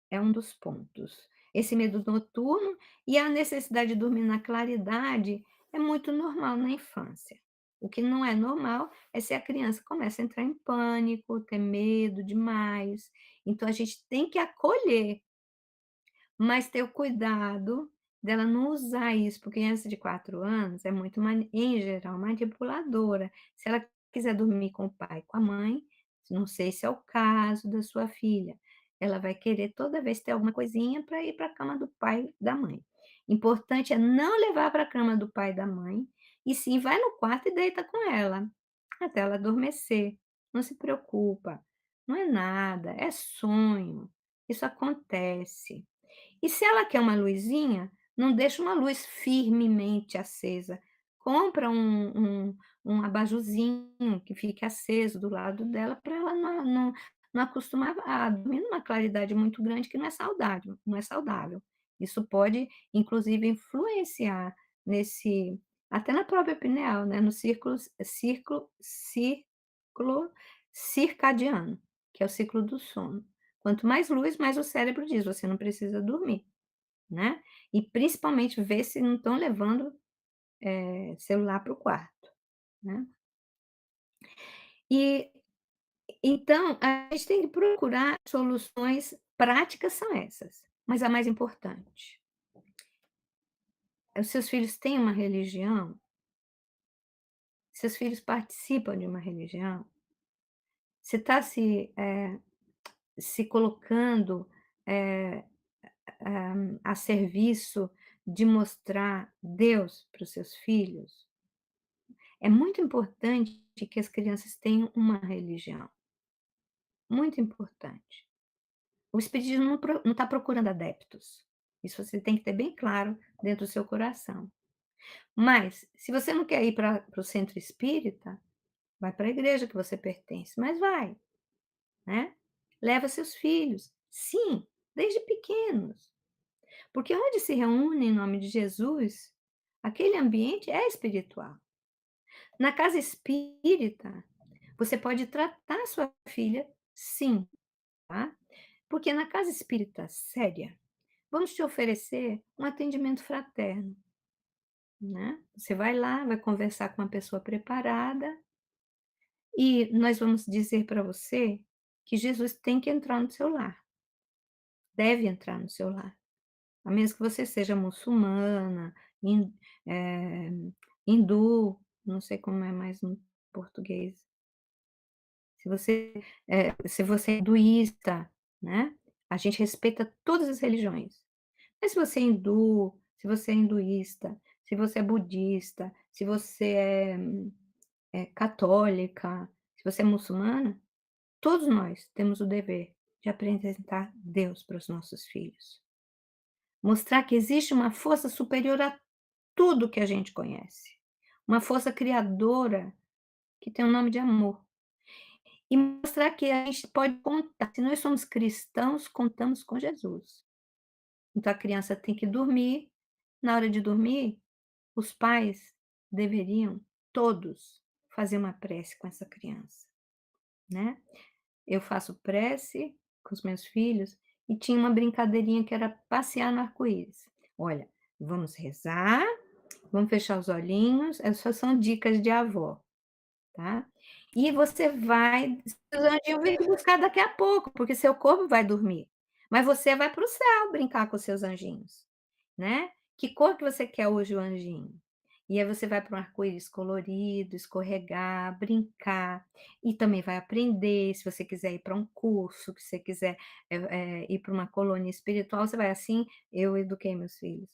é um dos pontos. Esse medo noturno e a necessidade de dormir na claridade é muito normal na infância. O que não é normal é se a criança começa a entrar em pânico, ter medo demais. Então a gente tem que acolher, mas ter o cuidado dela não usar isso, porque criança de 4 anos é muito em geral, manipuladora. Se ela quiser dormir com o pai e com a mãe, não sei se é o caso da sua filha, ela vai querer toda vez ter alguma coisinha para ir para a cama do pai e da mãe. Importante é não levar para a cama do pai e da mãe, e sim vai no quarto e deita com ela, até ela adormecer. Não se preocupa, não é nada, é sonho, isso acontece. E se ela quer uma luzinha, não deixa uma luz firmemente acesa. Compra um abajurzinho que fique aceso do lado dela para ela não acostumar a dormir numa claridade muito grande que não é saudável. Isso pode, inclusive, influenciar nesse até na própria pineal, né, no ciclo circadiano, que é o ciclo do sono. Quanto mais luz, mais o cérebro diz: "Você não precisa dormir", né. E principalmente ver se não estão levando, celular para o quarto, né. E então a gente tem que procurar soluções práticas são essas, mas a mais importante, os seus filhos têm uma religião? Seus filhos participam de uma religião? Você está se colocando, eh, a serviço de mostrar Deus para os seus filhos? É muito importante que as crianças tenham uma religião, muito importante. O espiritismo não está procurando adeptos, isso você tem que ter bem claro dentro do seu coração. Mas, se você não quer ir para o centro espírita, vai para a igreja que você pertence, mas vai, né. Leva seus filhos. Sim, desde pequenos, porque onde se reúne em nome de Jesus, aquele ambiente é espiritual. Na casa espírita, você pode tratar sua filha sim, tá, porque na casa espírita séria, vamos te oferecer um atendimento fraterno, né. Você vai lá, vai conversar com uma pessoa preparada, e nós vamos dizer para você que Jesus tem que entrar no seu lar, deve entrar no seu lar, a menos que você seja muçulmana, eh, hindu, não sei como é mais no português. Se você é hinduísta, né, a gente respeita todas as religiões. Mas se você é hindu, se você é hinduísta, se você é budista, se você é católica, se você é muçulmana, todos nós temos o dever de apresentar Deus para os nossos filhos. Mostrar que existe uma força superior a tudo que a gente conhece, uma força criadora que tem o nome de amor. E mostrar que a gente pode contar, se nós somos cristãos, contamos com Jesus. Então a criança tem que dormir, na hora de dormir, os pais deveriam todos fazer uma prece com essa criança, né. Eu faço prece com os meus filhos e tinha uma brincadeirinha que era passear no arco-íris. Olha, vamos rezar, vamos fechar os olhinhos, essas são dicas de avó, tá. E você vai seus anjinhos vêm te buscar daqui a pouco, porque seu corpo vai dormir, mas você vai para o céu brincar com os seus anjinhos, né. Que cor que você quer hoje o anjinho? E aí você vai para um arco-íris colorido, escorregar, brincar, e também vai aprender, se você quiser ir para um curso, se você quiser, ir para uma colônia espiritual, você vai assim eu eduquei meus filhos.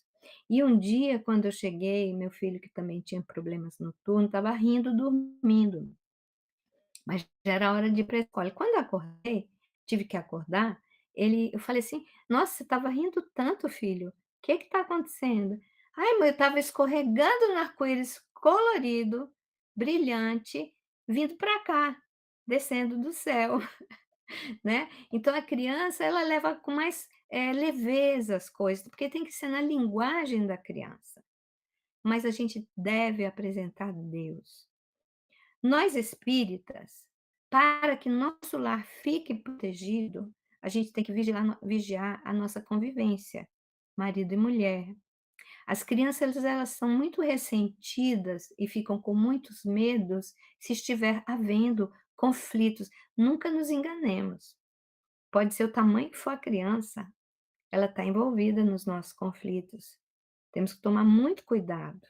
E um dia, quando eu cheguei, meu filho, que também tinha problemas noturnos, estava rindo, dormindo, mas já era hora de ir para a escola. E quando eu acordei, tive que acordar, eu falei assim: "Nossa, você estava rindo tanto, filho, o que está acontecendo?". "Ai, mãe, eu estava escorregando no arco-íris colorido, brilhante, vindo para cá, descendo do céu", né. Então a criança, ela leva com mais, leveza as coisas, porque tem que ser na linguagem da criança, mas a gente deve apresentar Deus. Nós espíritas, para que nosso lar fique protegido, a gente tem que vigiar a nossa convivência, marido e mulher. As crianças, elas são muito ressentidas e ficam com muitos medos se estiver havendo conflitos. Nunca nos enganemos. Pode ser o tamanho que for a criança, ela está envolvida nos nossos conflitos. Temos que tomar muito cuidado,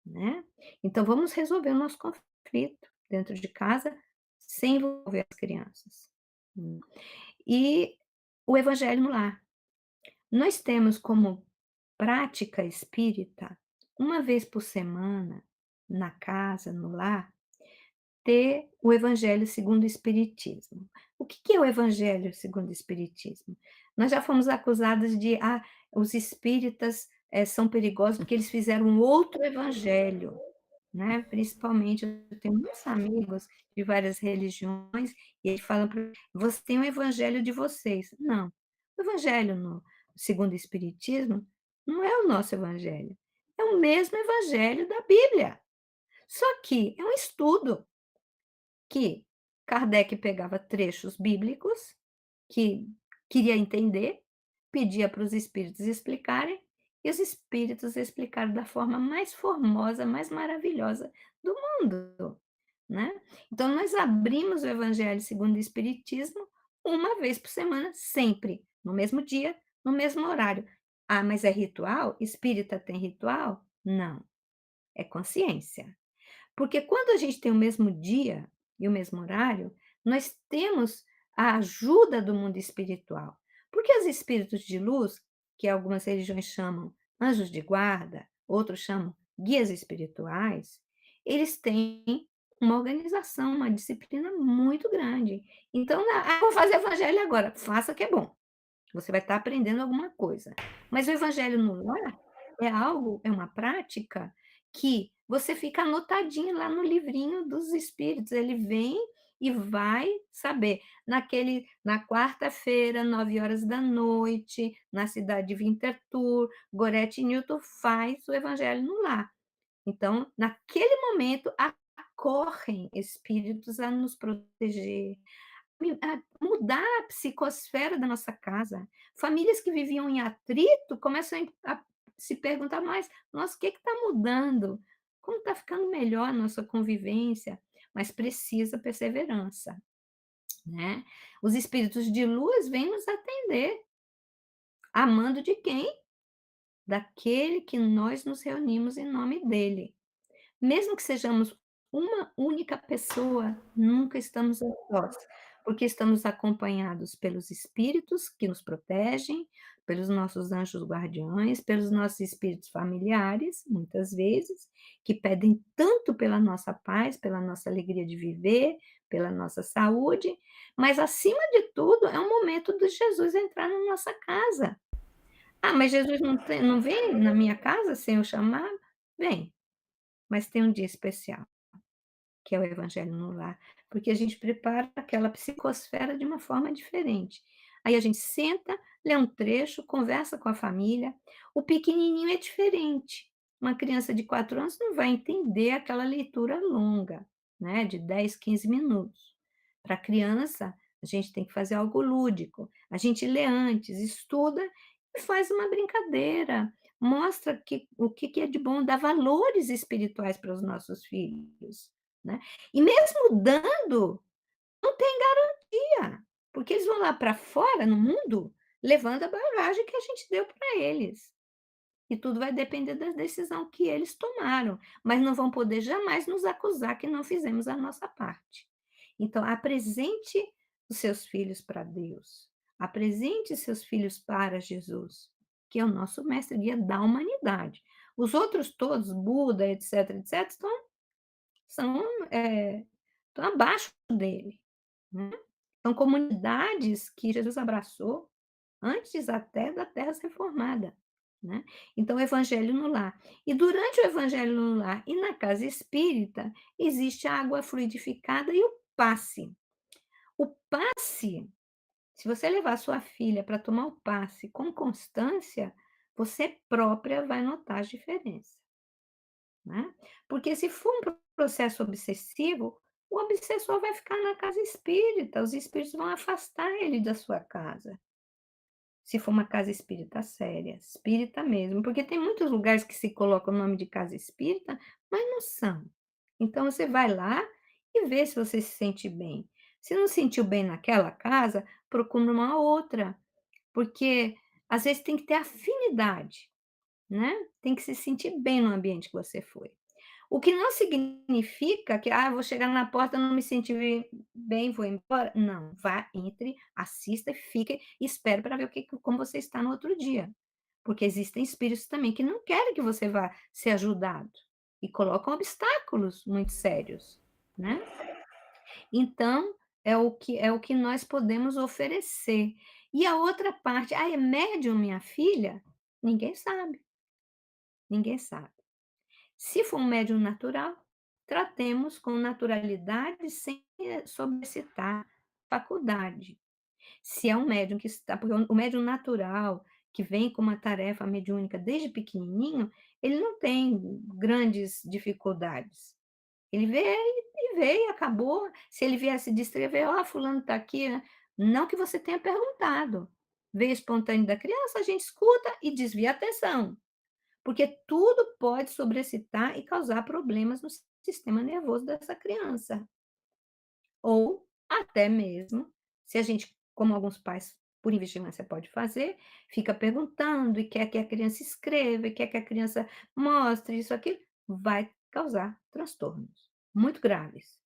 né. Então vamos resolver o nosso conflito dentro de casa, sem envolver as crianças. E o evangelho no lar. Nós temos como prática espírita, uma vez por semana, na casa, no lar, ter o evangelho segundo o espiritismo. O que que é o evangelho segundo o espiritismo? Nós já fomos acusados de: "Ah, os espíritas, são perigosos porque eles fizeram um outro evangelho", né, principalmente eu tenho muitos amigos de várias religiões, e eles falam para mim: "Você tem o evangelho de vocês". Não, o evangelho segundo o espiritismo não é o nosso evangelho, é o mesmo evangelho da Bíblia, só que é um estudo que Kardec pegava trechos bíblicos, que queria entender, pedia para os espíritos explicarem, e os espíritos explicaram da forma mais formosa, mais maravilhosa do mundo, né. Então nós abrimos o evangelho segundo o espiritismo uma vez por semana, sempre, no mesmo dia, no mesmo horário. "Ah, mas é ritual? Espírita tem ritual?". Não, é consciência. Porque quando a gente tem o mesmo dia e o mesmo horário, nós temos a ajuda do mundo espiritual. Porque os espíritos de luz, que algumas religiões chamam anjos de guarda, outros chamam guias espirituais, eles têm uma organização, uma disciplina muito grande. Então, vou fazer evangelho agora, faça que é bom. Você vai estar aprendendo alguma coisa. Mas o evangelho no lar é uma prática que você fica anotadinho lá no livrinho dos espíritos, ele vem e vai saber. Na quarta-feira, 9 horas da noite, na cidade de Winterthur, Gorete Newton faz o evangelho no lar. Então, naquele momento, acorrem espíritos a nos proteger, mudar a psicosfera da nossa casa. Famílias que viviam em atrito começam a se perguntar mais: "Nossa, o que está mudando? Como está ficando melhor a nossa convivência?". Mas precisa perseverança, né. Os espíritos de luz vêm nos atender. Amando de quem? Daquele que nós nos reunimos em nome dele. Mesmo que sejamos uma única pessoa, nunca estamos a sós, porque estamos acompanhados pelos espíritos que nos protegem, pelos nossos anjos guardiães, pelos nossos espíritos familiares, muitas vezes, que pedem tanto pela nossa paz, pela nossa alegria de viver, pela nossa saúde, mas acima de tudo é um momento de Jesus entrar na nossa casa. "Ah, mas Jesus não vem na minha casa sem eu chamar?". Vem, mas tem um dia especial, que é o evangelho no lar, porque a gente prepara aquela psicosfera de uma forma diferente. Aí a gente senta, lê um trecho, conversa com a família. O pequenininho é diferente, Uma criança de 4 anos não vai entender aquela leitura longa, né, de 10, 15 minutos. Para criança, a gente tem que fazer algo lúdico. A gente lê antes, estuda e faz uma brincadeira, mostra o que que é de bom, dá valores espirituais para os nossos filhos, né. E mesmo dando, não tem garantia, porque eles vão lá para fora no mundo, levando a bagagem que a gente deu para eles. E tudo vai depender da decisão que eles tomaram, mas não vão poder jamais nos acusar que não fizemos a nossa parte. Então, apresente os seus filhos para Deus, apresente seus filhos para Jesus, que é o nosso mestre guia da humanidade. Os outros todos, Buda, etc, etc, são, estão abaixo dele, né. São comunidades que Jesus abraçou antes até da terra ser formada, né. Então o evangelho no lar. E durante o evangelho no lar e na casa espírita, existe a água fluidificada e o passe. O passe, se você levar sua filha para tomar o passe com constância, você própria vai notar a diferença, né. Porque se for um processo obsessivo, o obsessor vai ficar na casa espírita, os espíritos vão afastar ele da sua casa. Se for uma casa espírita séria, espírita mesmo, porque tem muitos lugares que se coloca o nome de casa espírita, mas não são. Então você vai lá e vê se você se sente bem. Se não sentiu bem naquela casa, procura uma outra, porque às vezes tem que ter afinidade, né, tem que se sentir bem no ambiente que você foi. O que não significa que: "Ah, vou chegar na porta, não me senti bem, vou embora". Não, vá, entre, assista e fique e espere para ver como você está no outro dia. Porque existem espíritos também que não querem que você vá ser ajudado e colocam obstáculos muito sérios, né. Então, é o que nós podemos oferecer. E a outra parte: "Ah, é médium minha filha?". Ninguém sabe, ninguém sabe. Se for um médium natural, tratemos com naturalidade sem, sobrecitar faculdade. Se é um médium que está porque o médium natural, que vem com uma tarefa mediúnica desde pequenininho, ele não tem grandes dificuldades. Ele vê e acabou. Se ele viesse descrever: "Ó, fulano está aqui", né, não que você tenha perguntado. Veio espontâneo da criança, a gente escuta e desvia a atenção. Porque tudo pode sobrecitar e causar problemas no sistema nervoso dessa criança. Ou até mesmo, se a gente, como alguns pais, por invigilância, pode fazer, fica perguntando e quer que a criança escreva e quer que a criança mostre isso, aquilo, vai causar transtornos muito graves.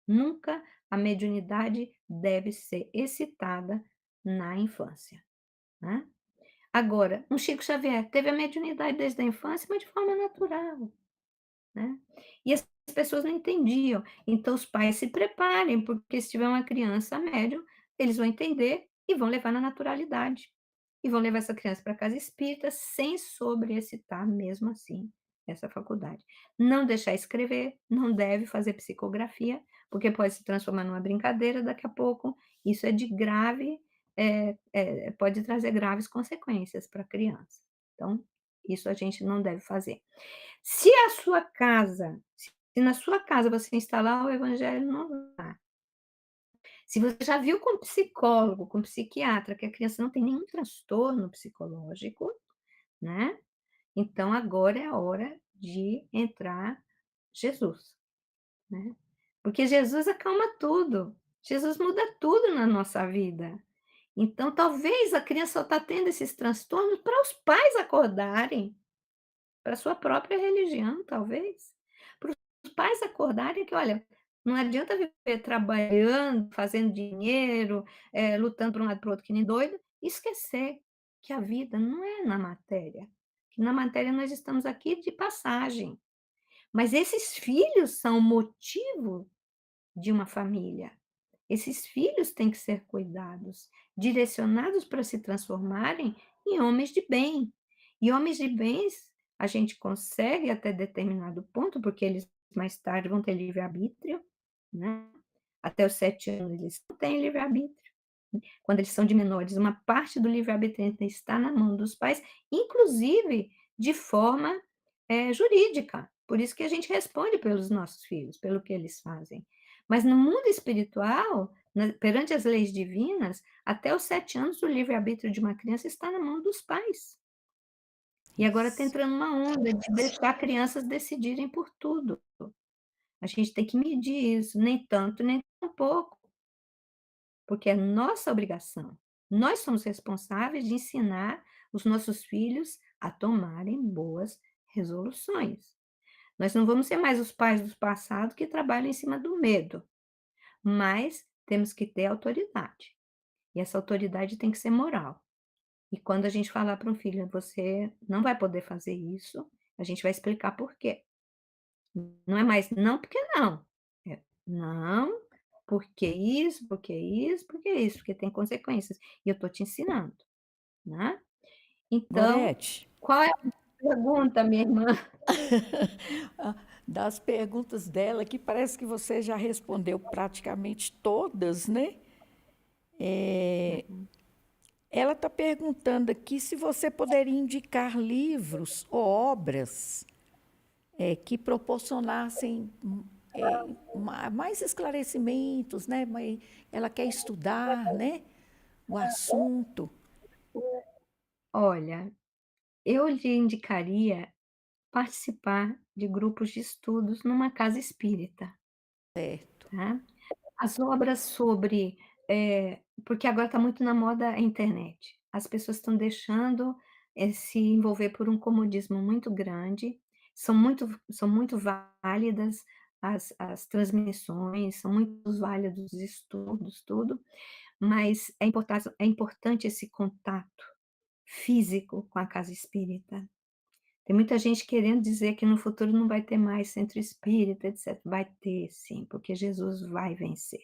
Nunca a mediunidade deve ser excitada na infância, né. Agora, um Chico Xavier teve a mediunidade desde a infância, mas de forma natural, né. E as pessoas não entendiam. Então os pais se preparem, porque se tiver uma criança médium, eles vão entender e vão levar na naturalidade. E vão levar essa criança para casa espírita sem sobreexcitar mesmo assim essa faculdade. Não deixar escrever, não deve fazer psicografia, porque pode se transformar numa brincadeira, daqui a pouco isso é de grave, pode trazer graves consequências para a criança. Então, isso a gente não deve fazer. Se na sua casa você instalar o evangelho no lar, se você já viu com psicólogo, com psiquiatra, que a criança não tem nenhum transtorno psicológico, né, então agora é a hora de entrar Jesus, né. Porque Jesus acalma tudo, Jesus muda tudo na nossa vida. Então talvez a criança só está tendo esses transtornos para os pais acordarem. Para sua própria religião, talvez. Para os pais acordarem que: "Olha, não adianta viver trabalhando, fazendo dinheiro, lutando para um lado para o outro que nem doido, e esquecer que a vida não é na matéria, que na matéria nós estamos aqui de passagem, mas esses filhos são o motivo de uma família. Esses filhos têm que ser cuidados, direcionados para se transformarem em homens de bem. E homens de bens a gente consegue até determinado ponto, porque eles mais tarde vão ter livre-arbítrio, né. Até os 7 anos eles não têm livre-arbítrio. Quando eles são de menores, uma parte do livre-arbítrio ainda está na mão dos pais, inclusive de forma jurídica, por isso que a gente responde pelos nossos filhos, pelo que eles fazem. Mas no mundo espiritual, perante as leis divinas, até os 7 anos o livre-arbítrio de uma criança está na mão dos pais. E agora está Isso. entrando uma onda de deixar crianças decidirem por tudo. A gente tem que medir isso, nem tanto, nem tão pouco, porque é nossa obrigação. Nós somos responsáveis de ensinar os nossos filhos a tomarem boas resoluções. Nós não vamos ser mais os pais do passado que trabalham em cima do medo, mas temos que ter autoridade. E essa autoridade tem que ser moral. E quando a gente falar para um filho: "Você não vai poder fazer isso", a gente vai explicar por quê. Não é mais "não, porque não". É "não, porque isso, porque isso, porque isso", porque tem consequências. E eu estou te ensinando, né. Então, Gorete, qual é a pergunta, minha irmã? ah, das perguntas dela, que parece que você já respondeu praticamente todas, né? Ela está perguntando aqui se você poderia indicar livros ou obras que proporcionassem mais esclarecimentos, né? Ela quer estudar, né? O assunto. Olha, eu lhe indicaria participar de grupos de estudos numa casa espírita, Certo. tá. As obras sobre, porque agora está muito na moda a internet. As pessoas estão deixando, se envolver por um comodismo muito grande, são muito válidas as transmissões, são muito válidos os estudos, tudo, mas é importante esse contato físico com a casa espírita. Tem muita gente querendo dizer que no futuro não vai ter mais centro espírita, etc. Vai ter sim, porque Jesus vai vencer.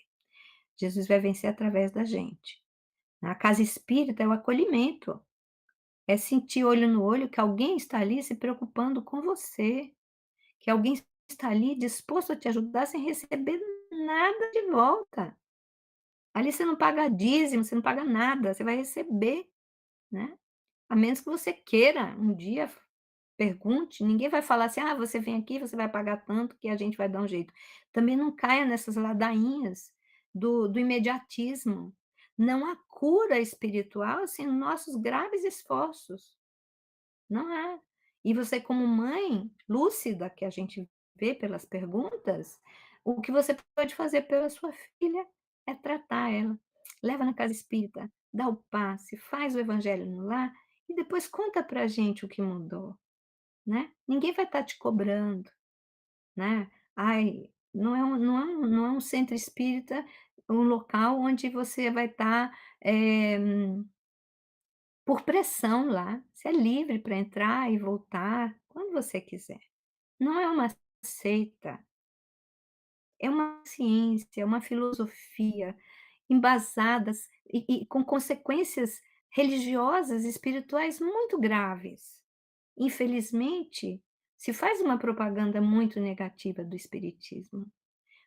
Jesus vai vencer através da gente. A casa espírita é o acolhimento, é sentir olho no olho que alguém está ali se preocupando com você, que alguém está ali disposto a te ajudar sem receber nada de volta. Ali você não paga dízimo, você não paga nada, você vai receber, né. A menos que você queira um dia pergunte, ninguém vai falar assim: "Ah, você vem aqui, você vai pagar tanto que a gente vai dar um jeito". Também não caia nessas ladainhas do imediatismo. Não há cura espiritual sem nossos graves esforços, não há. E você como mãe lúcida, que a gente vê pelas perguntas, o que você pode fazer pela sua filha é tratar ela. Leva na casa espírita, dá o passe, faz o evangelho no lar e depois conta pra gente o que mudou. Né, ninguém vai estar te cobrando, né. Ai, não é um centro espírita, um local onde você vai estar, por pressão lá, você é livre para entrar e voltar quando você quiser. Não é uma seita, é uma ciência, é uma filosofia embasadas e com consequências religiosas e espirituais muito graves. Infelizmente, se faz uma propaganda muito negativa do espiritismo,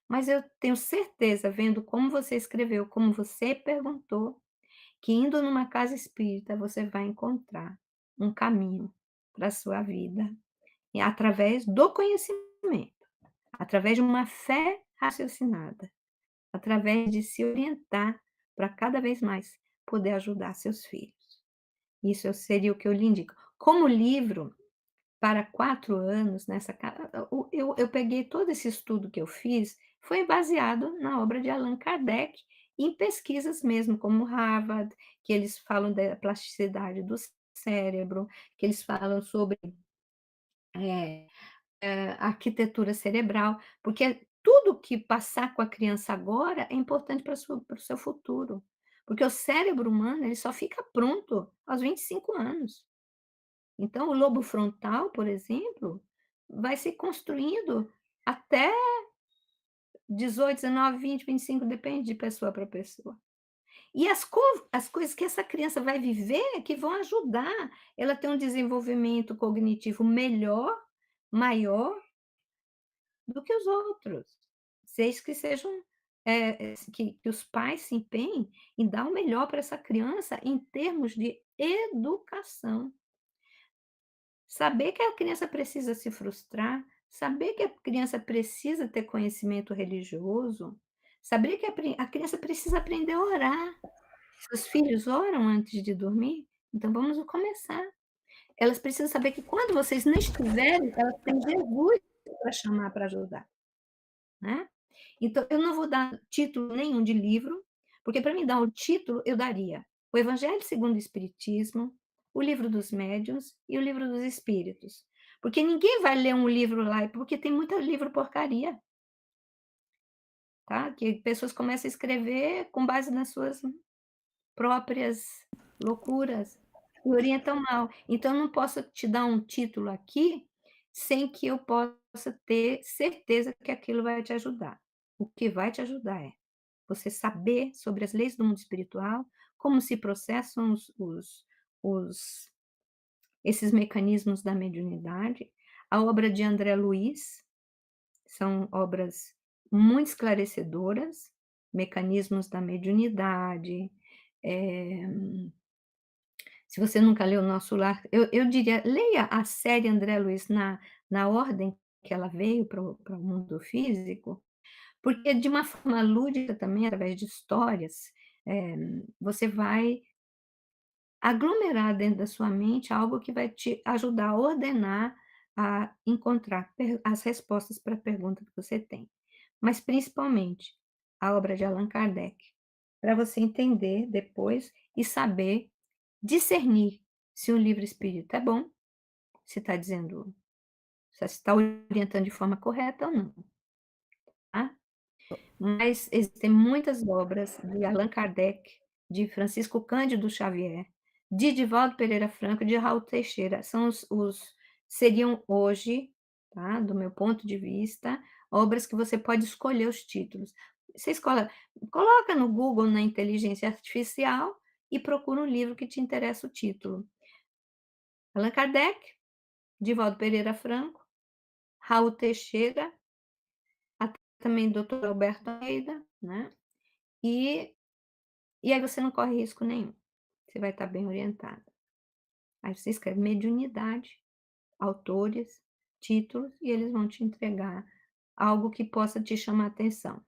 mas eu tenho certeza, vendo como você escreveu, como você perguntou, que indo numa casa espírita você vai encontrar um caminho para a sua vida, e através do conhecimento, através de uma fé raciocinada, através de se orientar para cada vez mais poder ajudar seus filhos. Isso seria o que eu lhe indico. Como livro, para 4 anos nessa ca o eu peguei todo esse estudo que eu fiz, foi baseado na obra de Allan Kardec, em pesquisas mesmo, como Harvard, que eles falam da plasticidade do cérebro, que eles falam sobre, eh arquitetura cerebral, porque tudo que passar com a criança agora é importante para o seu futuro, porque o cérebro humano, ele só fica pronto aos 25 anos. Então, o lobo frontal, por exemplo, vai se construindo até 18, 19, 20, 25, depende de pessoa para pessoa. E as coisas que essa criança vai viver é que vão ajudar ela a ter um desenvolvimento cognitivo melhor, maior do que os outros. Desde que sejam, que os pais se empenhem em dar o melhor para essa criança em termos de educação. saber que a criança precisa se frustrar, saber que a criança precisa ter conhecimento religioso, saber que a criança precisa aprender a orar. Seus filhos oram antes de dormir? Então vamos começar. Elas precisam saber que quando vocês não estiverem, elas têm Jesus para chamar para ajudar, né. Então eu não vou dar título nenhum de livro, porque para mim dar o título eu daria o Evangelho segundo o Espiritismo, o Livro dos Médiuns e o Livro dos Espíritos, porque ninguém vai ler um livro lá, porque tem muito livro porcaria, tá, que pessoas começam a escrever com base nas suas próprias loucuras e orientam mal. Então eu não posso te dar um título aqui, sem que eu possa ter certeza que aquilo vai te ajudar. O que vai te ajudar é você saber sobre as leis do mundo espiritual, como se processam os esses mecanismos da mediunidade. A obra de André Luiz, são obras muito esclarecedoras, mecanismos da mediunidade, eh se você nunca leu Nosso Lar, eu diria, leia a série André Luiz na ordem que ela veio para o mundo físico, porque de uma forma lúdica também, através de histórias, você vai aglomerar dentro da sua mente algo que vai te ajudar a ordenar, a encontrar as respostas para a pergunta que você tem. Mas principalmente, a obra de Allan Kardec, para você entender depois e saber discernir se um livro espírita é bom, se está dizendo, se está orientando de forma correta ou não, tá. Mas existem muitas obras de Allan Kardec, de Francisco Cândido Xavier, de Divaldo Pereira Franco, de Raul Teixeira, são os seriam hoje, tá, do meu ponto de vista, obras que você pode escolher os títulos. Você escolhe, coloca no Google, na inteligência artificial, e procura um livro que te interessa o título. Allan Kardec, Divaldo Pereira Franco, Raul Teixeira, até também doutor Alberto Almeida, né, e aí você não corre risco nenhum, você vai estar bem orientada. Aí você escreve mediunidade, autores, títulos, e eles vão te entregar algo que possa te chamar a atenção.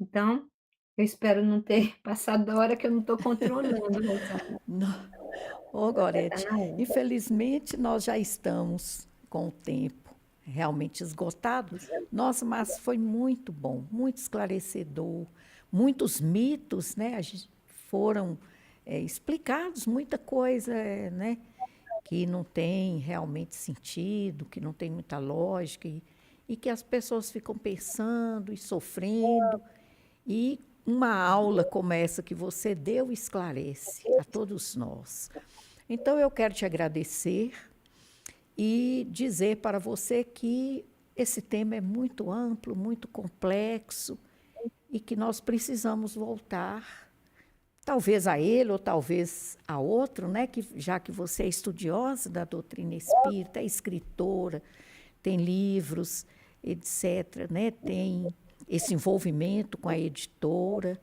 Então, eu espero não ter passado da hora, que eu não estou controlando, Rosana, Não. Ô, já está Gorete, na hora. infelizmente nós já estamos com o tempo realmente esgotado. Nossa, mas foi muito bom, muito esclarecedor. Muitos mitos, né, foram explicados, muita coisa, né, que não tem realmente sentido, que não tem muita lógica, e que as pessoas ficam pensando e sofrendo. E uma aula como essa que você deu esclarece a todos nós. Então, eu quero te agradecer e dizer para você que esse tema é muito amplo, muito complexo e que nós precisamos voltar, talvez a ele ou talvez a outro, né? Que, já que você é estudiosa da doutrina espírita, é escritora, tem livros, etc., né? Tem esse envolvimento com a editora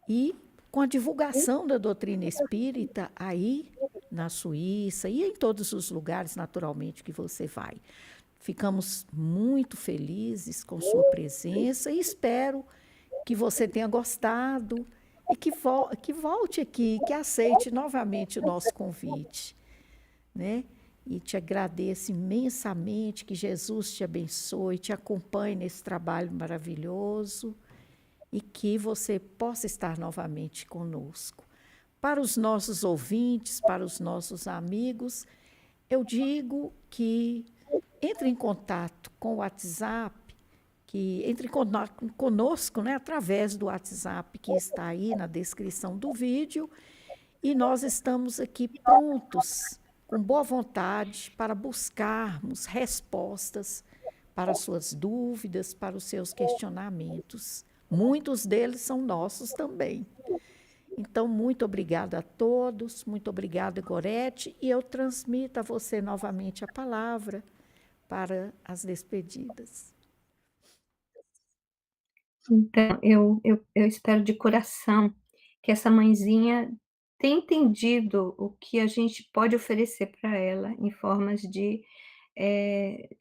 e com a divulgação da doutrina espírita aí na Suíça e em todos os lugares, naturalmente, que você vai. Ficamos muito felizes com sua presença e espero que você tenha gostado e que volte aqui, que aceite novamente o nosso convite, né? E te agradeço imensamente, que Jesus te abençoe, te acompanhe nesse trabalho maravilhoso e que você possa estar novamente conosco. Para os nossos ouvintes, para os nossos amigos, eu digo que entre em contato com o WhatsApp, que entre em contato conosco, né, através do WhatsApp que está aí na descrição do vídeo, e nós estamos aqui prontos, com boa vontade, para buscarmos respostas para as suas dúvidas, para os seus questionamentos. Muitos deles são nossos também. Então, muito obrigada a todos, muito obrigada, Gorete, e eu transmito a você novamente a palavra para as despedidas. Então, eu espero de coração que essa mãezinha tem entendido o que a gente pode oferecer para ela em formas de,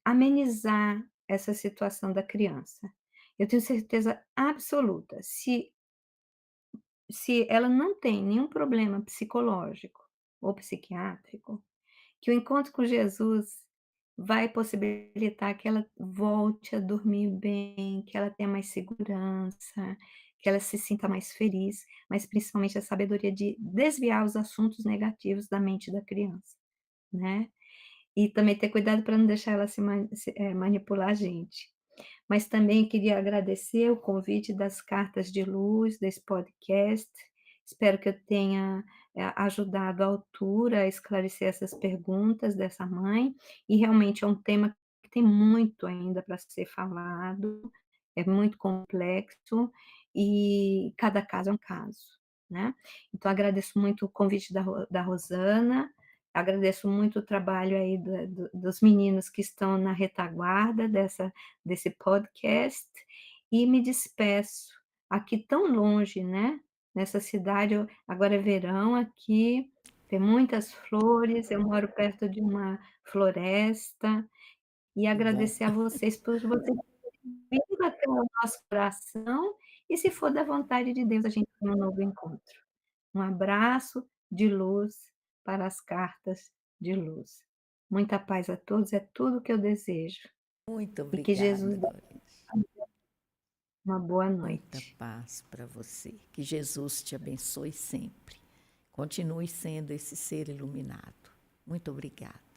amenizar essa situação da criança. Eu tenho certeza absoluta, se ela não tem nenhum problema psicológico ou psiquiátrico, que o encontro com Jesus vai possibilitar que ela volte a dormir bem, que ela tenha mais segurança, que ela se sinta mais feliz, mas principalmente a sabedoria de desviar os assuntos negativos da mente da criança, né. E também ter cuidado para não deixar ela manipular a gente. Mas também queria agradecer o convite das cartas de luz, desse podcast. Espero que eu tenha, ajudado a autora a esclarecer essas perguntas dessa mãe, e realmente é um tema que tem muito ainda para ser falado, é muito complexo e cada caso é um caso, né. Então agradeço muito o convite da Rosana, agradeço muito o trabalho aí dos meninos que estão na retaguarda desse podcast, e me despeço, aqui tão longe, né, nessa cidade, agora é verão aqui, tem muitas flores, eu moro perto de uma floresta, e Que bom. agradecer a vocês por vocês terem vindo até o nosso coração, e se for da vontade de Deus, a gente tem um novo encontro. Um abraço de luz para as cartas de luz. Muita paz a todos, é tudo que eu desejo. Muito E que Jesus obrigada, dê Gorete. uma boa Muita noite. paz para você. Que Jesus te abençoe sempre. Continue sendo esse ser iluminado. Muito obrigada.